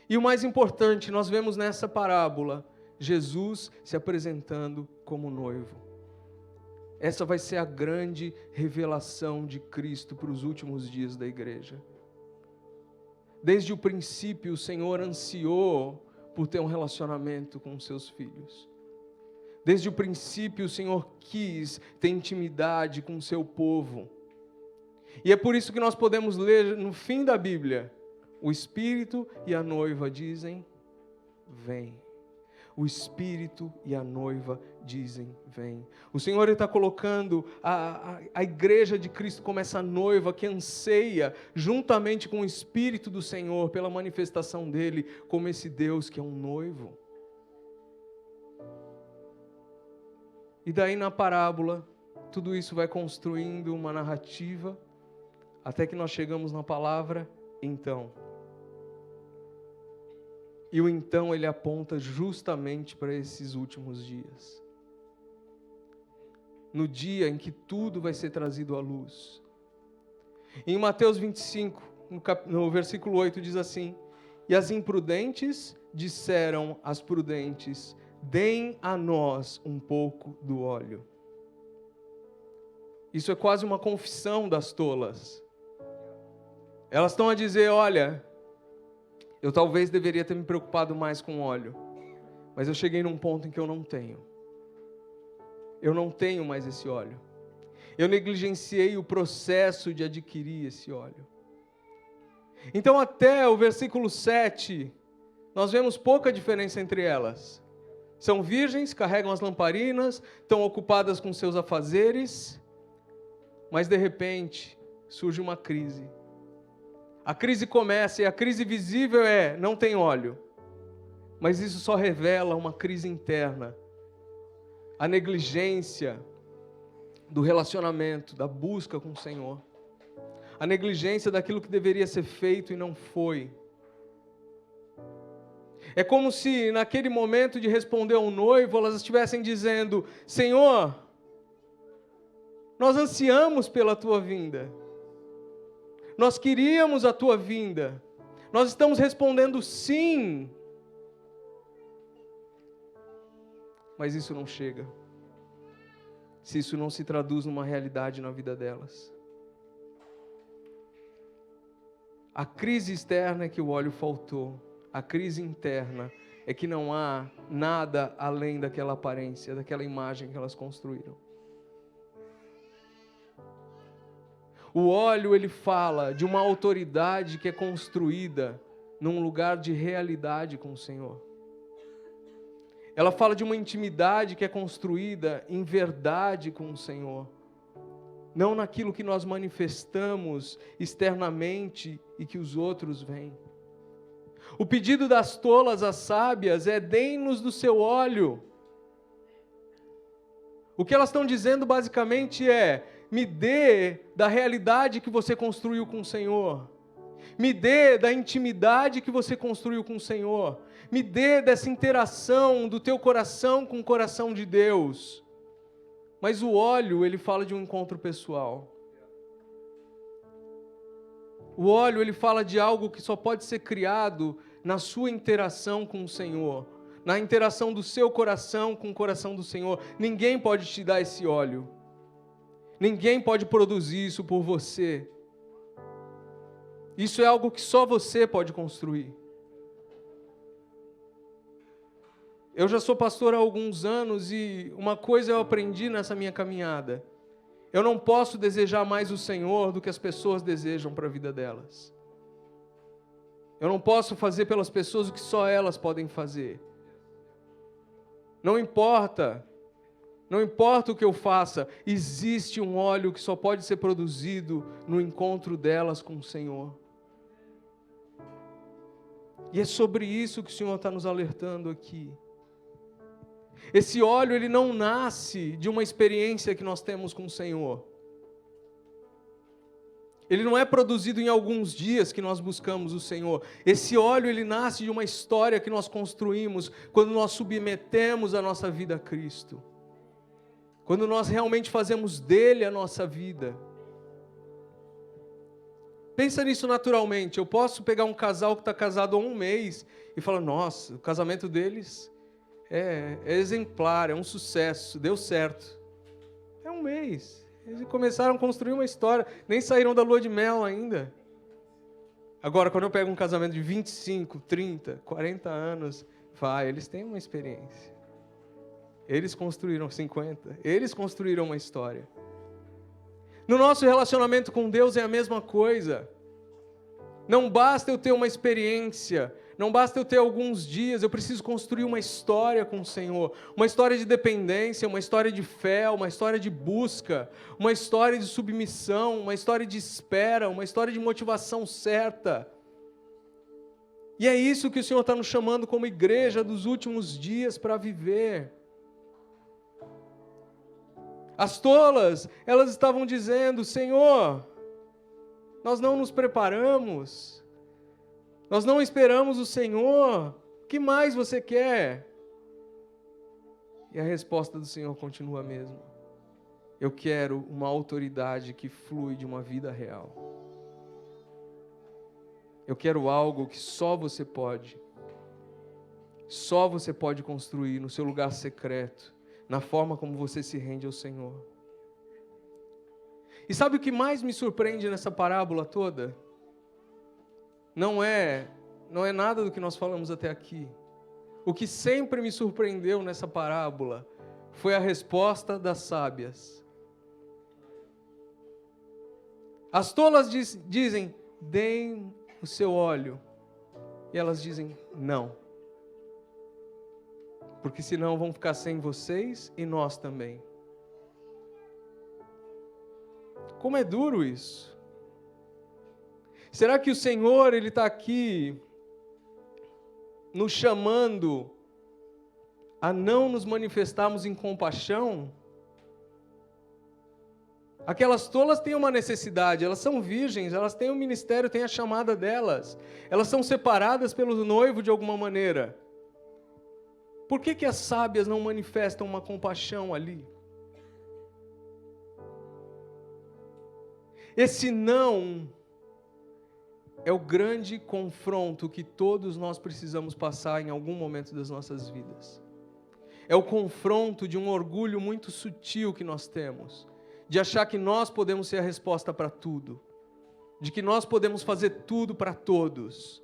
Speaker 4: E o mais importante, nós vemos nessa parábola, Jesus se apresentando como noivo. Essa vai ser a grande revelação de Cristo para os últimos dias da igreja. Desde o princípio, o Senhor ansiou por ter um relacionamento com os seus filhos. Desde o princípio, o Senhor quis ter intimidade com o seu povo. E é por isso que nós podemos ler no fim da Bíblia, o Espírito e a noiva dizem, vem. O Espírito e a noiva dizem, vem. O Senhor está colocando a igreja de Cristo como essa noiva que anseia, juntamente com o Espírito do Senhor, pela manifestação dEle, como esse Deus que é um noivo. E daí na parábola, tudo isso vai construindo uma narrativa, até que nós chegamos na palavra, então. E o então ele aponta justamente para esses últimos dias. No dia em que tudo vai ser trazido à luz. Em Mateus 25, no versículo 8, diz assim: e as imprudentes disseram às prudentes, deem a nós um pouco do óleo. Isso é quase uma confissão das tolas. Elas estão a dizer, olha, eu talvez deveria ter me preocupado mais com óleo, mas eu cheguei num ponto em que eu não tenho. Eu não tenho mais esse óleo. Eu negligenciei o processo de adquirir esse óleo. Então até o versículo 7, nós vemos pouca diferença entre elas. São virgens, carregam as lamparinas, estão ocupadas com seus afazeres, mas de repente surge uma crise. A crise começa e a crise visível é, não tem óleo. Mas isso só revela uma crise interna. A negligência do relacionamento, da busca com o Senhor. A negligência daquilo que deveria ser feito e não foi. É como se naquele momento de responder ao noivo, elas estivessem dizendo, Senhor, nós ansiamos pela tua vinda. Nós queríamos a tua vinda. Nós estamos respondendo sim. Mas isso não chega. Se isso não se traduz numa realidade na vida delas. A crise externa é que o óleo faltou. A crise interna é que não há nada além daquela aparência, daquela imagem que elas construíram. O óleo, ele fala de uma autoridade que é construída num lugar de realidade com o Senhor. Ela fala de uma intimidade que é construída em verdade com o Senhor. Não naquilo que nós manifestamos externamente e que os outros veem. O pedido das tolas às sábias é, deem-nos do seu óleo. O que elas estão dizendo basicamente é, me dê da realidade que você construiu com o Senhor. Me dê da intimidade que você construiu com o Senhor. Me dê dessa interação do teu coração com o coração de Deus. Mas o óleo, ele fala de um encontro pessoal. O óleo, ele fala de algo que só pode ser criado na sua interação com o Senhor. Na interação do seu coração com o coração do Senhor. Ninguém pode te dar esse óleo. Ninguém pode produzir isso por você. Isso é algo que só você pode construir. Eu já sou pastor há alguns anos e uma coisa eu aprendi nessa minha caminhada. Eu não posso desejar mais o Senhor do que as pessoas desejam para a vida delas. Eu não posso fazer pelas pessoas o que só elas podem fazer. Não importa o que eu faça, existe um óleo que só pode ser produzido no encontro delas com o Senhor. E é sobre isso que o Senhor está nos alertando aqui. Esse óleo, ele não nasce de uma experiência que nós temos com o Senhor. Ele não é produzido em alguns dias que nós buscamos o Senhor. Esse óleo, ele nasce de uma história que nós construímos quando nós submetemos a nossa vida a Cristo. Quando nós realmente fazemos dele a nossa vida. Pensa nisso naturalmente. Eu posso pegar um casal que está casado há um mês e falar, nossa, o casamento deles é exemplar, é um sucesso, deu certo. É um mês. Eles começaram a construir uma história, nem saíram da lua de mel ainda. Agora, quando eu pego um casamento de 25, 30, 40 anos, eles têm uma experiência. Eles construíram 50, eles construíram uma história. No nosso relacionamento com Deus é a mesma coisa. Não basta eu ter uma experiência, não basta eu ter alguns dias, eu preciso construir uma história com o Senhor. Uma história de dependência, uma história de fé, uma história de busca, uma história de submissão, uma história de espera, uma história de motivação certa. E é isso que o Senhor está nos chamando como igreja dos últimos dias para viver. As tolas, elas estavam dizendo, Senhor, nós não nos preparamos, nós não esperamos o Senhor, o que mais você quer? E a resposta do Senhor continua a mesma. Eu quero uma autoridade que flui de uma vida real. Eu quero algo que só você pode construir no seu lugar secreto, na forma como você se rende ao Senhor. E sabe o que mais me surpreende nessa parábola toda? Não é nada do que nós falamos até aqui. O que sempre me surpreendeu nessa parábola foi a resposta das sábias. As tolas dizem, deem o seu óleo. E elas dizem, não. Porque senão vão ficar sem vocês e nós também. Como é duro isso. Será que o Senhor, Ele está aqui nos chamando a não nos manifestarmos em compaixão? Aquelas tolas têm uma necessidade, elas são virgens, elas têm um ministério, têm a chamada delas. Elas são separadas pelo noivo de alguma maneira. Por que as sábias não manifestam uma compaixão ali? Esse não é o grande confronto que todos nós precisamos passar em algum momento das nossas vidas. É o confronto de um orgulho muito sutil que nós temos, de achar que nós podemos ser a resposta para tudo, de que nós podemos fazer tudo para todos.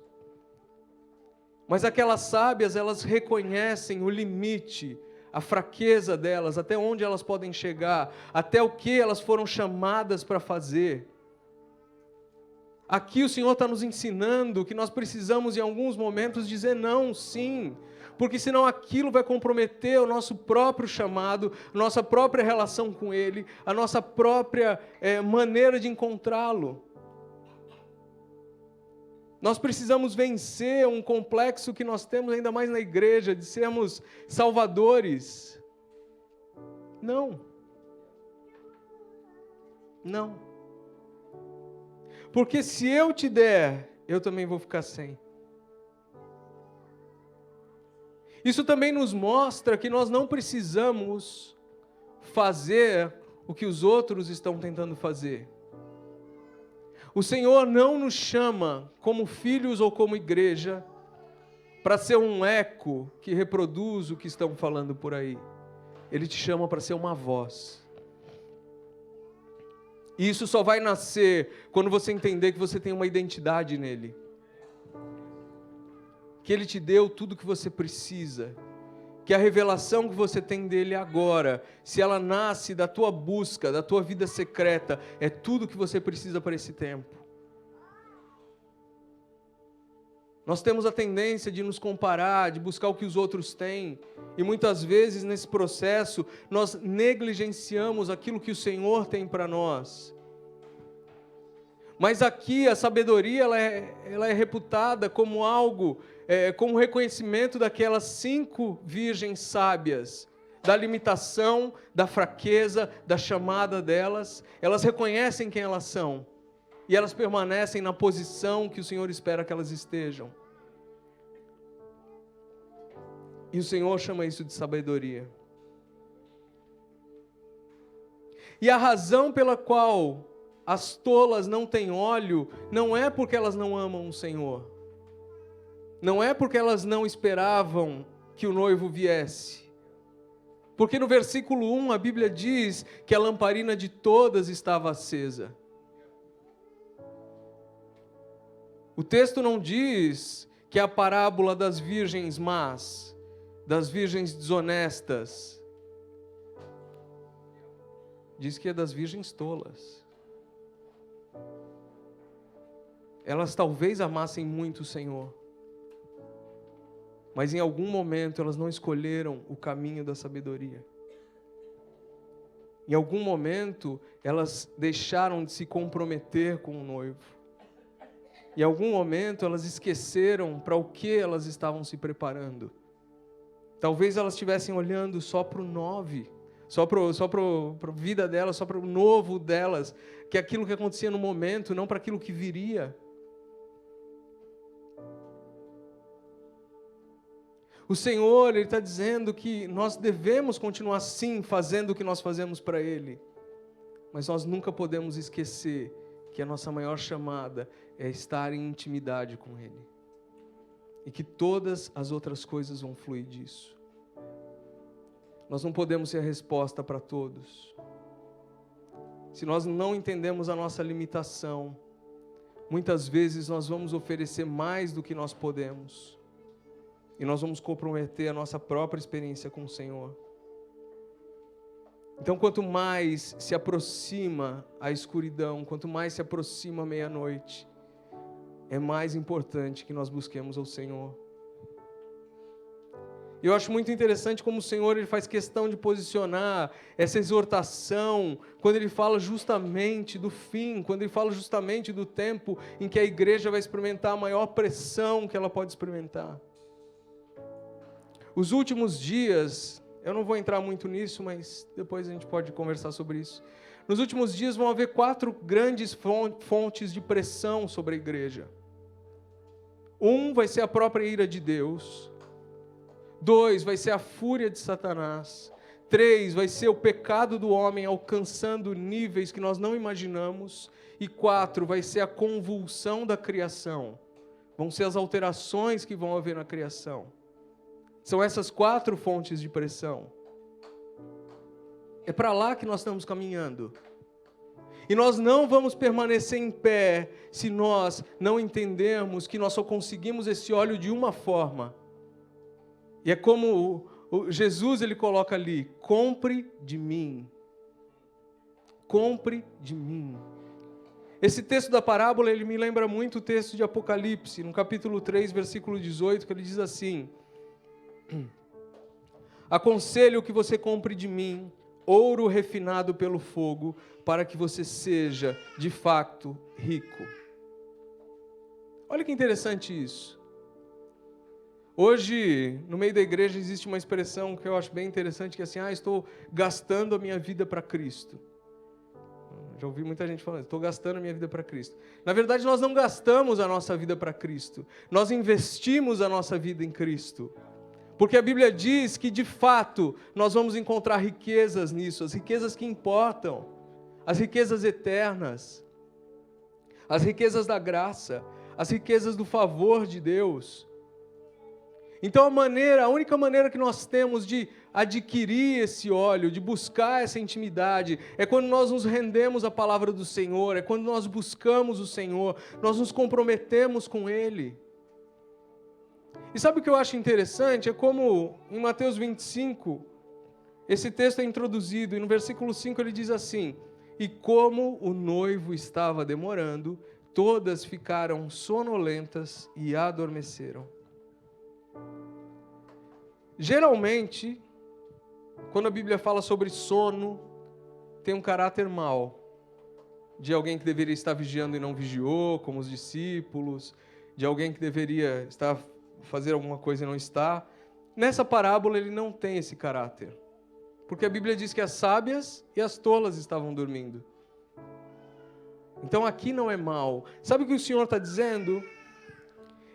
Speaker 4: Mas aquelas sábias, elas reconhecem o limite, a fraqueza delas, até onde elas podem chegar, até o que elas foram chamadas para fazer. Aqui o Senhor está nos ensinando que nós precisamos em alguns momentos dizer não, sim, porque senão aquilo vai comprometer o nosso próprio chamado, nossa própria relação com Ele, a nossa própria maneira de encontrá-lo. Nós precisamos vencer um complexo que nós temos ainda mais na igreja, de sermos salvadores. Não. Não. Porque se eu te der, eu também vou ficar sem. Isso também nos mostra que nós não precisamos fazer o que os outros estão tentando fazer. O Senhor não nos chama como filhos ou como igreja para ser um eco que reproduz o que estão falando por aí. Ele te chama para ser uma voz. E isso só vai nascer quando você entender que você tem uma identidade nele. Que Ele te deu tudo que você precisa. que a revelação que você tem dele agora, se ela nasce da tua busca, da tua vida secreta, é tudo que você precisa para esse tempo. Nós temos a tendência de nos comparar, de buscar o que os outros têm, e muitas vezes nesse processo nós negligenciamos aquilo que o Senhor tem para nós. Mas aqui a sabedoria ela é reputada como algo, como reconhecimento daquelas 5 virgens sábias, da limitação, da fraqueza, da chamada delas. Elas reconhecem quem elas são e elas permanecem na posição que o Senhor espera que elas estejam. E o Senhor chama isso de sabedoria. E a razão pela qual as tolas não têm óleo, não é porque elas não amam o Senhor. Não é porque elas não esperavam que o noivo viesse. Porque no versículo 1 a Bíblia diz que a lamparina de todas estava acesa. O texto não diz que é a parábola das virgens más, das virgens desonestas. Diz que é das virgens tolas. Elas talvez amassem muito o Senhor, mas em algum momento elas não escolheram o caminho da sabedoria. Em algum momento elas deixaram de se comprometer com o noivo. Em algum momento elas esqueceram para o que elas estavam se preparando. Talvez elas estivessem olhando só para o 9, só para a vida delas, só para o novo delas, que é aquilo que acontecia no momento, não para aquilo que viria. O Senhor, Ele está dizendo que nós devemos continuar sim fazendo o que nós fazemos para Ele, mas nós nunca podemos esquecer que a nossa maior chamada é estar em intimidade com Ele, e que todas as outras coisas vão fluir disso. Nós não podemos ser a resposta para todos. Se nós não entendemos a nossa limitação, muitas vezes nós vamos oferecer mais do que nós podemos, e nós vamos comprometer a nossa própria experiência com o Senhor. Então, quanto mais se aproxima a escuridão, quanto mais se aproxima a meia-noite, é mais importante que nós busquemos ao Senhor. Eu acho muito interessante como o Senhor ele faz questão de posicionar essa exortação, quando Ele fala justamente do fim, quando Ele fala justamente do tempo em que a igreja vai experimentar a maior pressão que ela pode experimentar. Os últimos dias, eu não vou entrar muito nisso, mas depois a gente pode conversar sobre isso. Nos últimos dias vão haver 4 grandes fontes de pressão sobre a igreja. 1 vai ser a própria ira de Deus. 2 vai ser a fúria de Satanás. 3 vai ser o pecado do homem alcançando níveis que nós não imaginamos. E 4 vai ser a convulsão da criação. Vão ser as alterações que vão haver na criação. São essas 4 fontes de pressão. É para lá que nós estamos caminhando. E nós não vamos permanecer em pé se nós não entendermos que nós só conseguimos esse óleo de uma forma. E é como Jesus ele coloca ali: compre de mim. Compre de mim. Esse texto da parábola ele me lembra muito o texto de Apocalipse, no capítulo 3, versículo 18, que ele diz assim: aconselho que você compre de mim ouro refinado pelo fogo, para que você seja, de fato, rico. Olha que interessante isso. Hoje, no meio da igreja, existe uma expressão que eu acho bem interessante, que é assim: estou gastando a minha vida para Cristo. Já ouvi muita gente falando, estou gastando a minha vida para Cristo. Na verdade, nós não gastamos a nossa vida para Cristo, nós investimos a nossa vida em Cristo. Porque a Bíblia diz que, de fato, nós vamos encontrar riquezas nisso, as riquezas que importam, as riquezas eternas, as riquezas da graça, as riquezas do favor de Deus. Então a única maneira que nós temos de adquirir esse óleo, de buscar essa intimidade, é quando nós nos rendemos à palavra do Senhor, é quando nós buscamos o Senhor, nós nos comprometemos com Ele. E sabe o que eu acho interessante? É como em Mateus 25, esse texto é introduzido, e no versículo 5 ele diz assim: e como o noivo estava demorando, todas ficaram sonolentas e adormeceram. Geralmente, quando a Bíblia fala sobre sono, tem um caráter mau, de alguém que deveria estar vigiando e não vigiou, como os discípulos, de alguém que deveria estar fazer alguma coisa e não está. Nessa parábola ele não tem esse caráter, porque a Bíblia diz que as sábias e as tolas estavam dormindo. Então aqui não é mal. Sabe o que o Senhor está dizendo?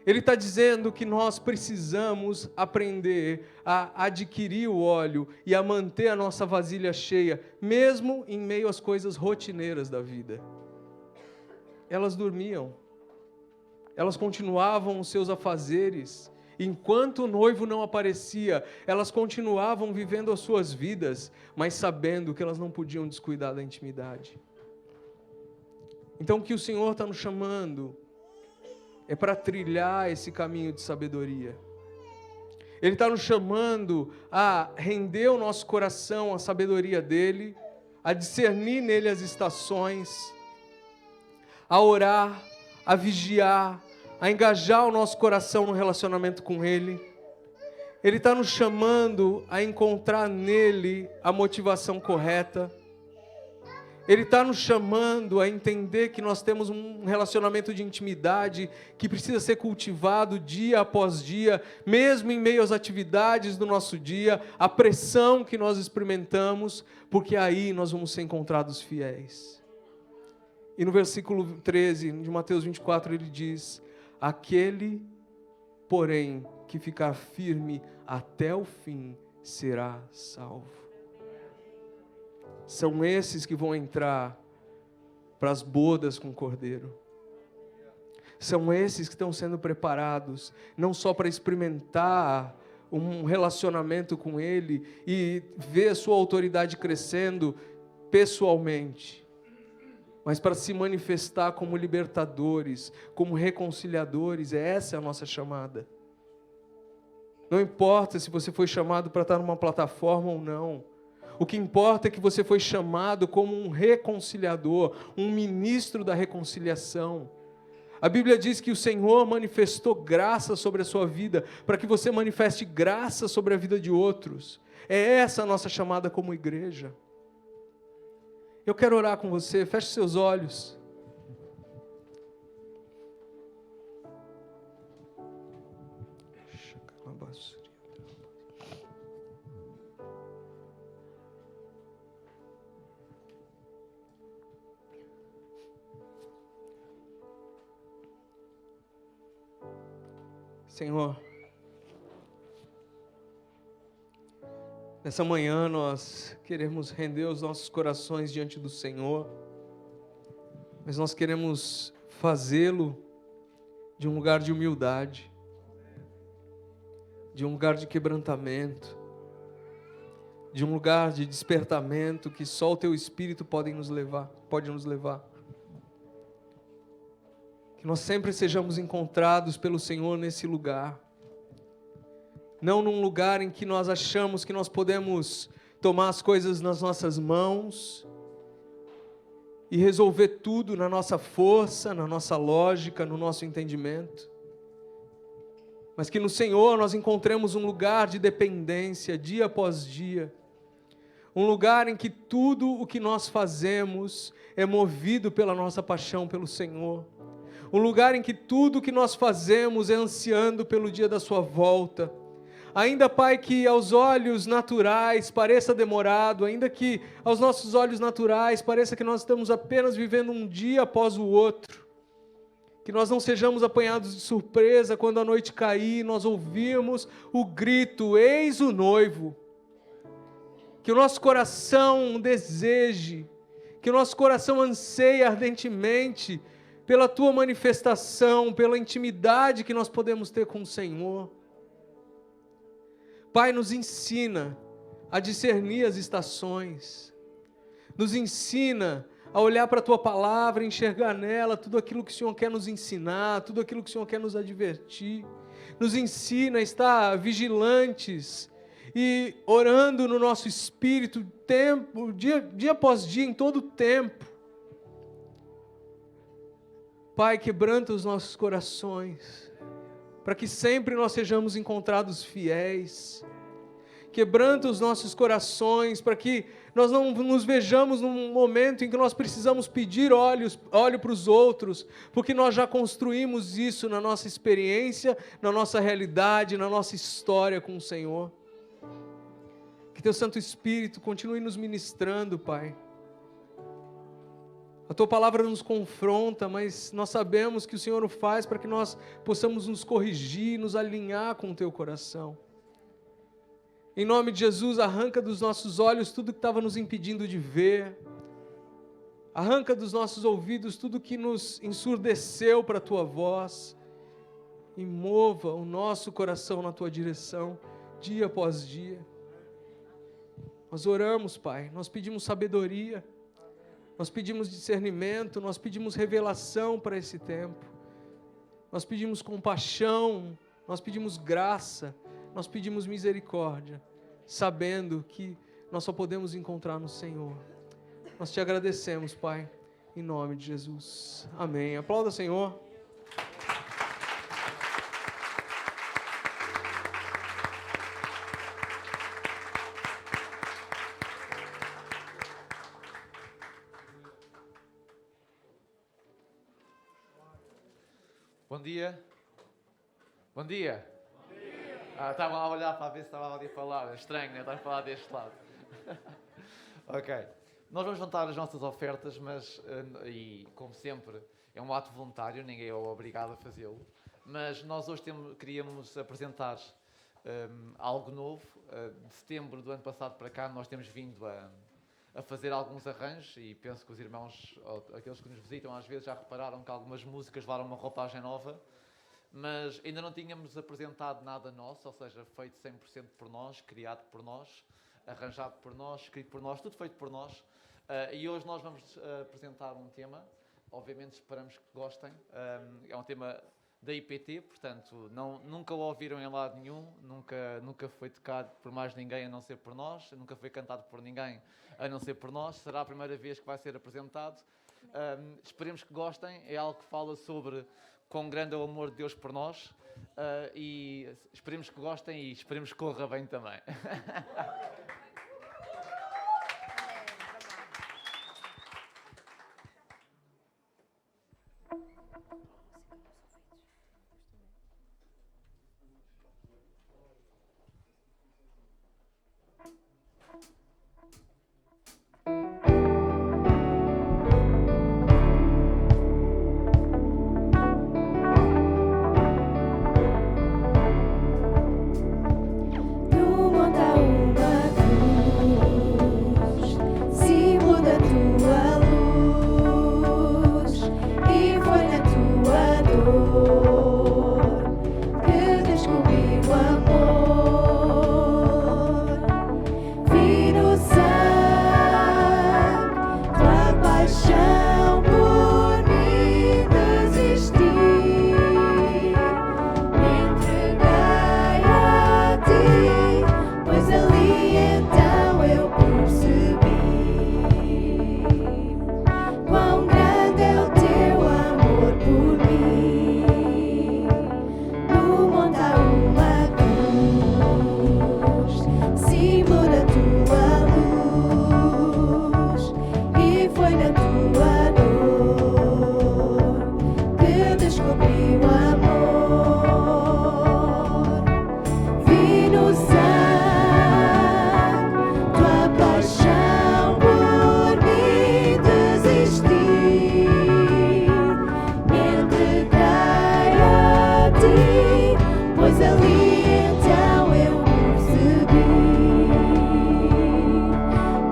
Speaker 4: Ele está dizendo que nós precisamos aprender a adquirir o óleo e a manter a nossa vasilha cheia, mesmo em meio às coisas rotineiras da vida. Elas dormiam, elas continuavam os seus afazeres. Enquanto o noivo não aparecia, elas continuavam vivendo as suas vidas, mas sabendo que elas não podiam descuidar da intimidade. Então o que o Senhor está nos chamando é para trilhar esse caminho de sabedoria. Ele está nos chamando a render o nosso coração à sabedoria dEle, a discernir nele as estações, a orar, a vigiar, a engajar o nosso coração no relacionamento com Ele. Ele está nos chamando a encontrar nele a motivação correta. Ele está nos chamando a entender que nós temos um relacionamento de intimidade que precisa ser cultivado dia após dia, mesmo em meio às atividades do nosso dia, a pressão que nós experimentamos, porque aí nós vamos ser encontrados fiéis. E no versículo 13 de Mateus 24 ele diz: aquele, porém, que ficar firme até o fim será salvo. São esses que vão entrar para as bodas com o Cordeiro. São esses que estão sendo preparados, não só para experimentar um relacionamento com Ele e ver a sua autoridade crescendo pessoalmente, mas para se manifestar como libertadores, como reconciliadores. Essa é a nossa chamada. Não importa se você foi chamado para estar numa plataforma ou não. O que importa é que você foi chamado como um reconciliador, um ministro da reconciliação. A Bíblia diz que o Senhor manifestou graça sobre a sua vida, para que você manifeste graça sobre a vida de outros. É essa a nossa chamada como igreja. Eu quero orar com você, feche seus olhos. Senhor, nessa manhã nós queremos render os nossos corações diante do Senhor, mas nós queremos fazê-lo de um lugar de humildade, de um lugar de quebrantamento, de um lugar de despertamento que só o Teu Espírito pode nos levar. Que nós sempre sejamos encontrados pelo Senhor nesse lugar. Não num lugar em que nós achamos que nós podemos tomar as coisas nas nossas mãos e resolver tudo na nossa força, na nossa lógica, no nosso entendimento. Mas que no Senhor nós encontremos um lugar de dependência, dia após dia. Um lugar em que tudo o que nós fazemos é movido pela nossa paixão pelo Senhor. Um lugar em que tudo o que nós fazemos é ansiando pelo dia da sua volta. Ainda, Pai, que aos olhos naturais pareça demorado, ainda que aos nossos olhos naturais pareça que nós estamos apenas vivendo um dia após o outro, que nós não sejamos apanhados de surpresa quando a noite cair e nós ouvirmos o grito: eis o noivo. Que o nosso coração deseje, que o nosso coração anseie ardentemente pela Tua manifestação, pela intimidade que nós podemos ter com o Senhor. Pai, nos ensina a discernir as estações, nos ensina a olhar para a Tua palavra, enxergar nela tudo aquilo que o Senhor quer nos ensinar, tudo aquilo que o Senhor quer nos advertir. nos ensina a estar vigilantes e orando no nosso espírito, dia após dia, em todo o tempo. Pai, quebranta os nossos corações, para que sempre nós sejamos encontrados fiéis. Quebranta os nossos corações, para que nós não nos vejamos num momento em que nós precisamos pedir óleo para os outros, porque nós já construímos isso na nossa experiência, na nossa realidade, na nossa história com o Senhor. Que Teu Santo Espírito continue nos ministrando, Pai. A Tua palavra nos confronta, mas nós sabemos que o Senhor o faz para que nós possamos nos corrigir, nos alinhar com o Teu coração. Em nome de Jesus, arranca dos nossos olhos tudo que estava nos impedindo de ver. Arranca dos nossos ouvidos tudo que nos ensurdeceu para a Tua voz. E mova o nosso coração na Tua direção, dia após dia. Nós oramos, Pai, nós pedimos sabedoria, nós pedimos discernimento, nós pedimos revelação para esse tempo. Nós pedimos compaixão, nós pedimos graça, nós pedimos misericórdia, sabendo que nós só podemos encontrar no Senhor. Nós Te agradecemos, Pai, em nome de Jesus. Amém. Aplauda, Senhor.
Speaker 5: Bom dia. Bom dia. Estavam a olhar para ver se estava ali a falar. É estranho, né? Estar a falar deste lado. Ok. Nós vamos juntar as nossas ofertas, mas, e como sempre, é um ato voluntário, ninguém é obrigado a fazê-lo. Mas nós hoje queríamos apresentar algo novo. De setembro do ano passado para cá, nós temos vindo a fazer alguns arranjos e penso que os irmãos, aqueles que nos visitam às vezes, já repararam que algumas músicas levaram uma roupagem nova. Mas ainda não tínhamos apresentado nada nosso, ou seja, feito 100% por nós, criado por nós, arranjado por nós, escrito por nós, tudo feito por nós. E hoje nós vamos apresentar um tema, obviamente esperamos que gostem. É um tema da IPT, portanto, nunca o ouviram em lado nenhum, nunca foi tocado por mais ninguém a não ser por nós, nunca foi cantado por ninguém a não ser por nós, será a primeira vez que vai ser apresentado. Esperemos que gostem, é algo que fala sobre quão grande é o amor de Deus por nós, e esperemos que gostem e esperemos que corra bem também.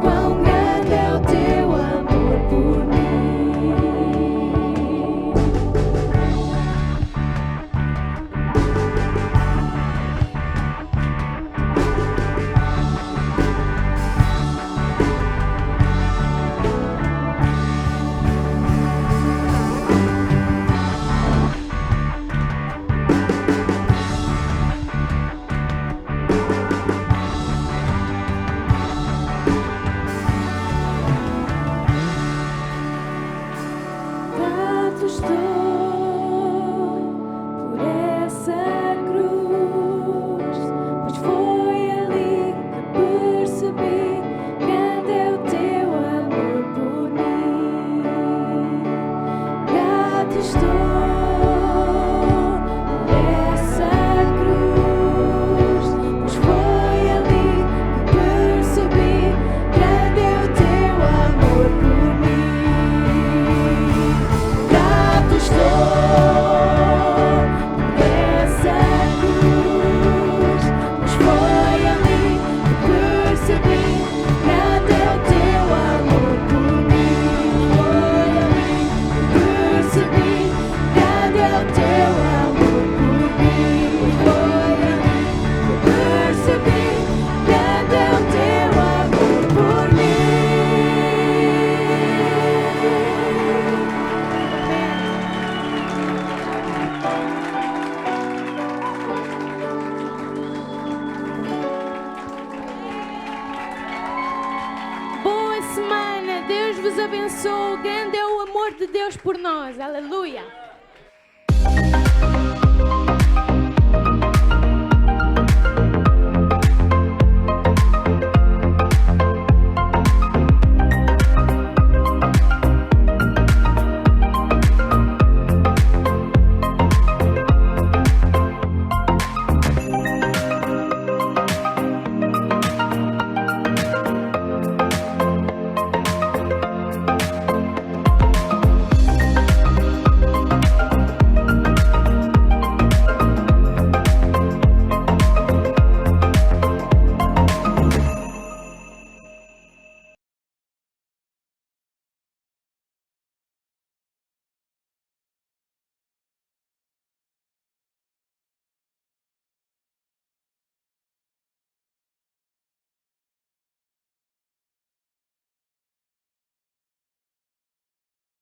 Speaker 2: Quão grande é o teu amor por
Speaker 1: vos abençoe. Grande é o amor de Deus por nós. Aleluia.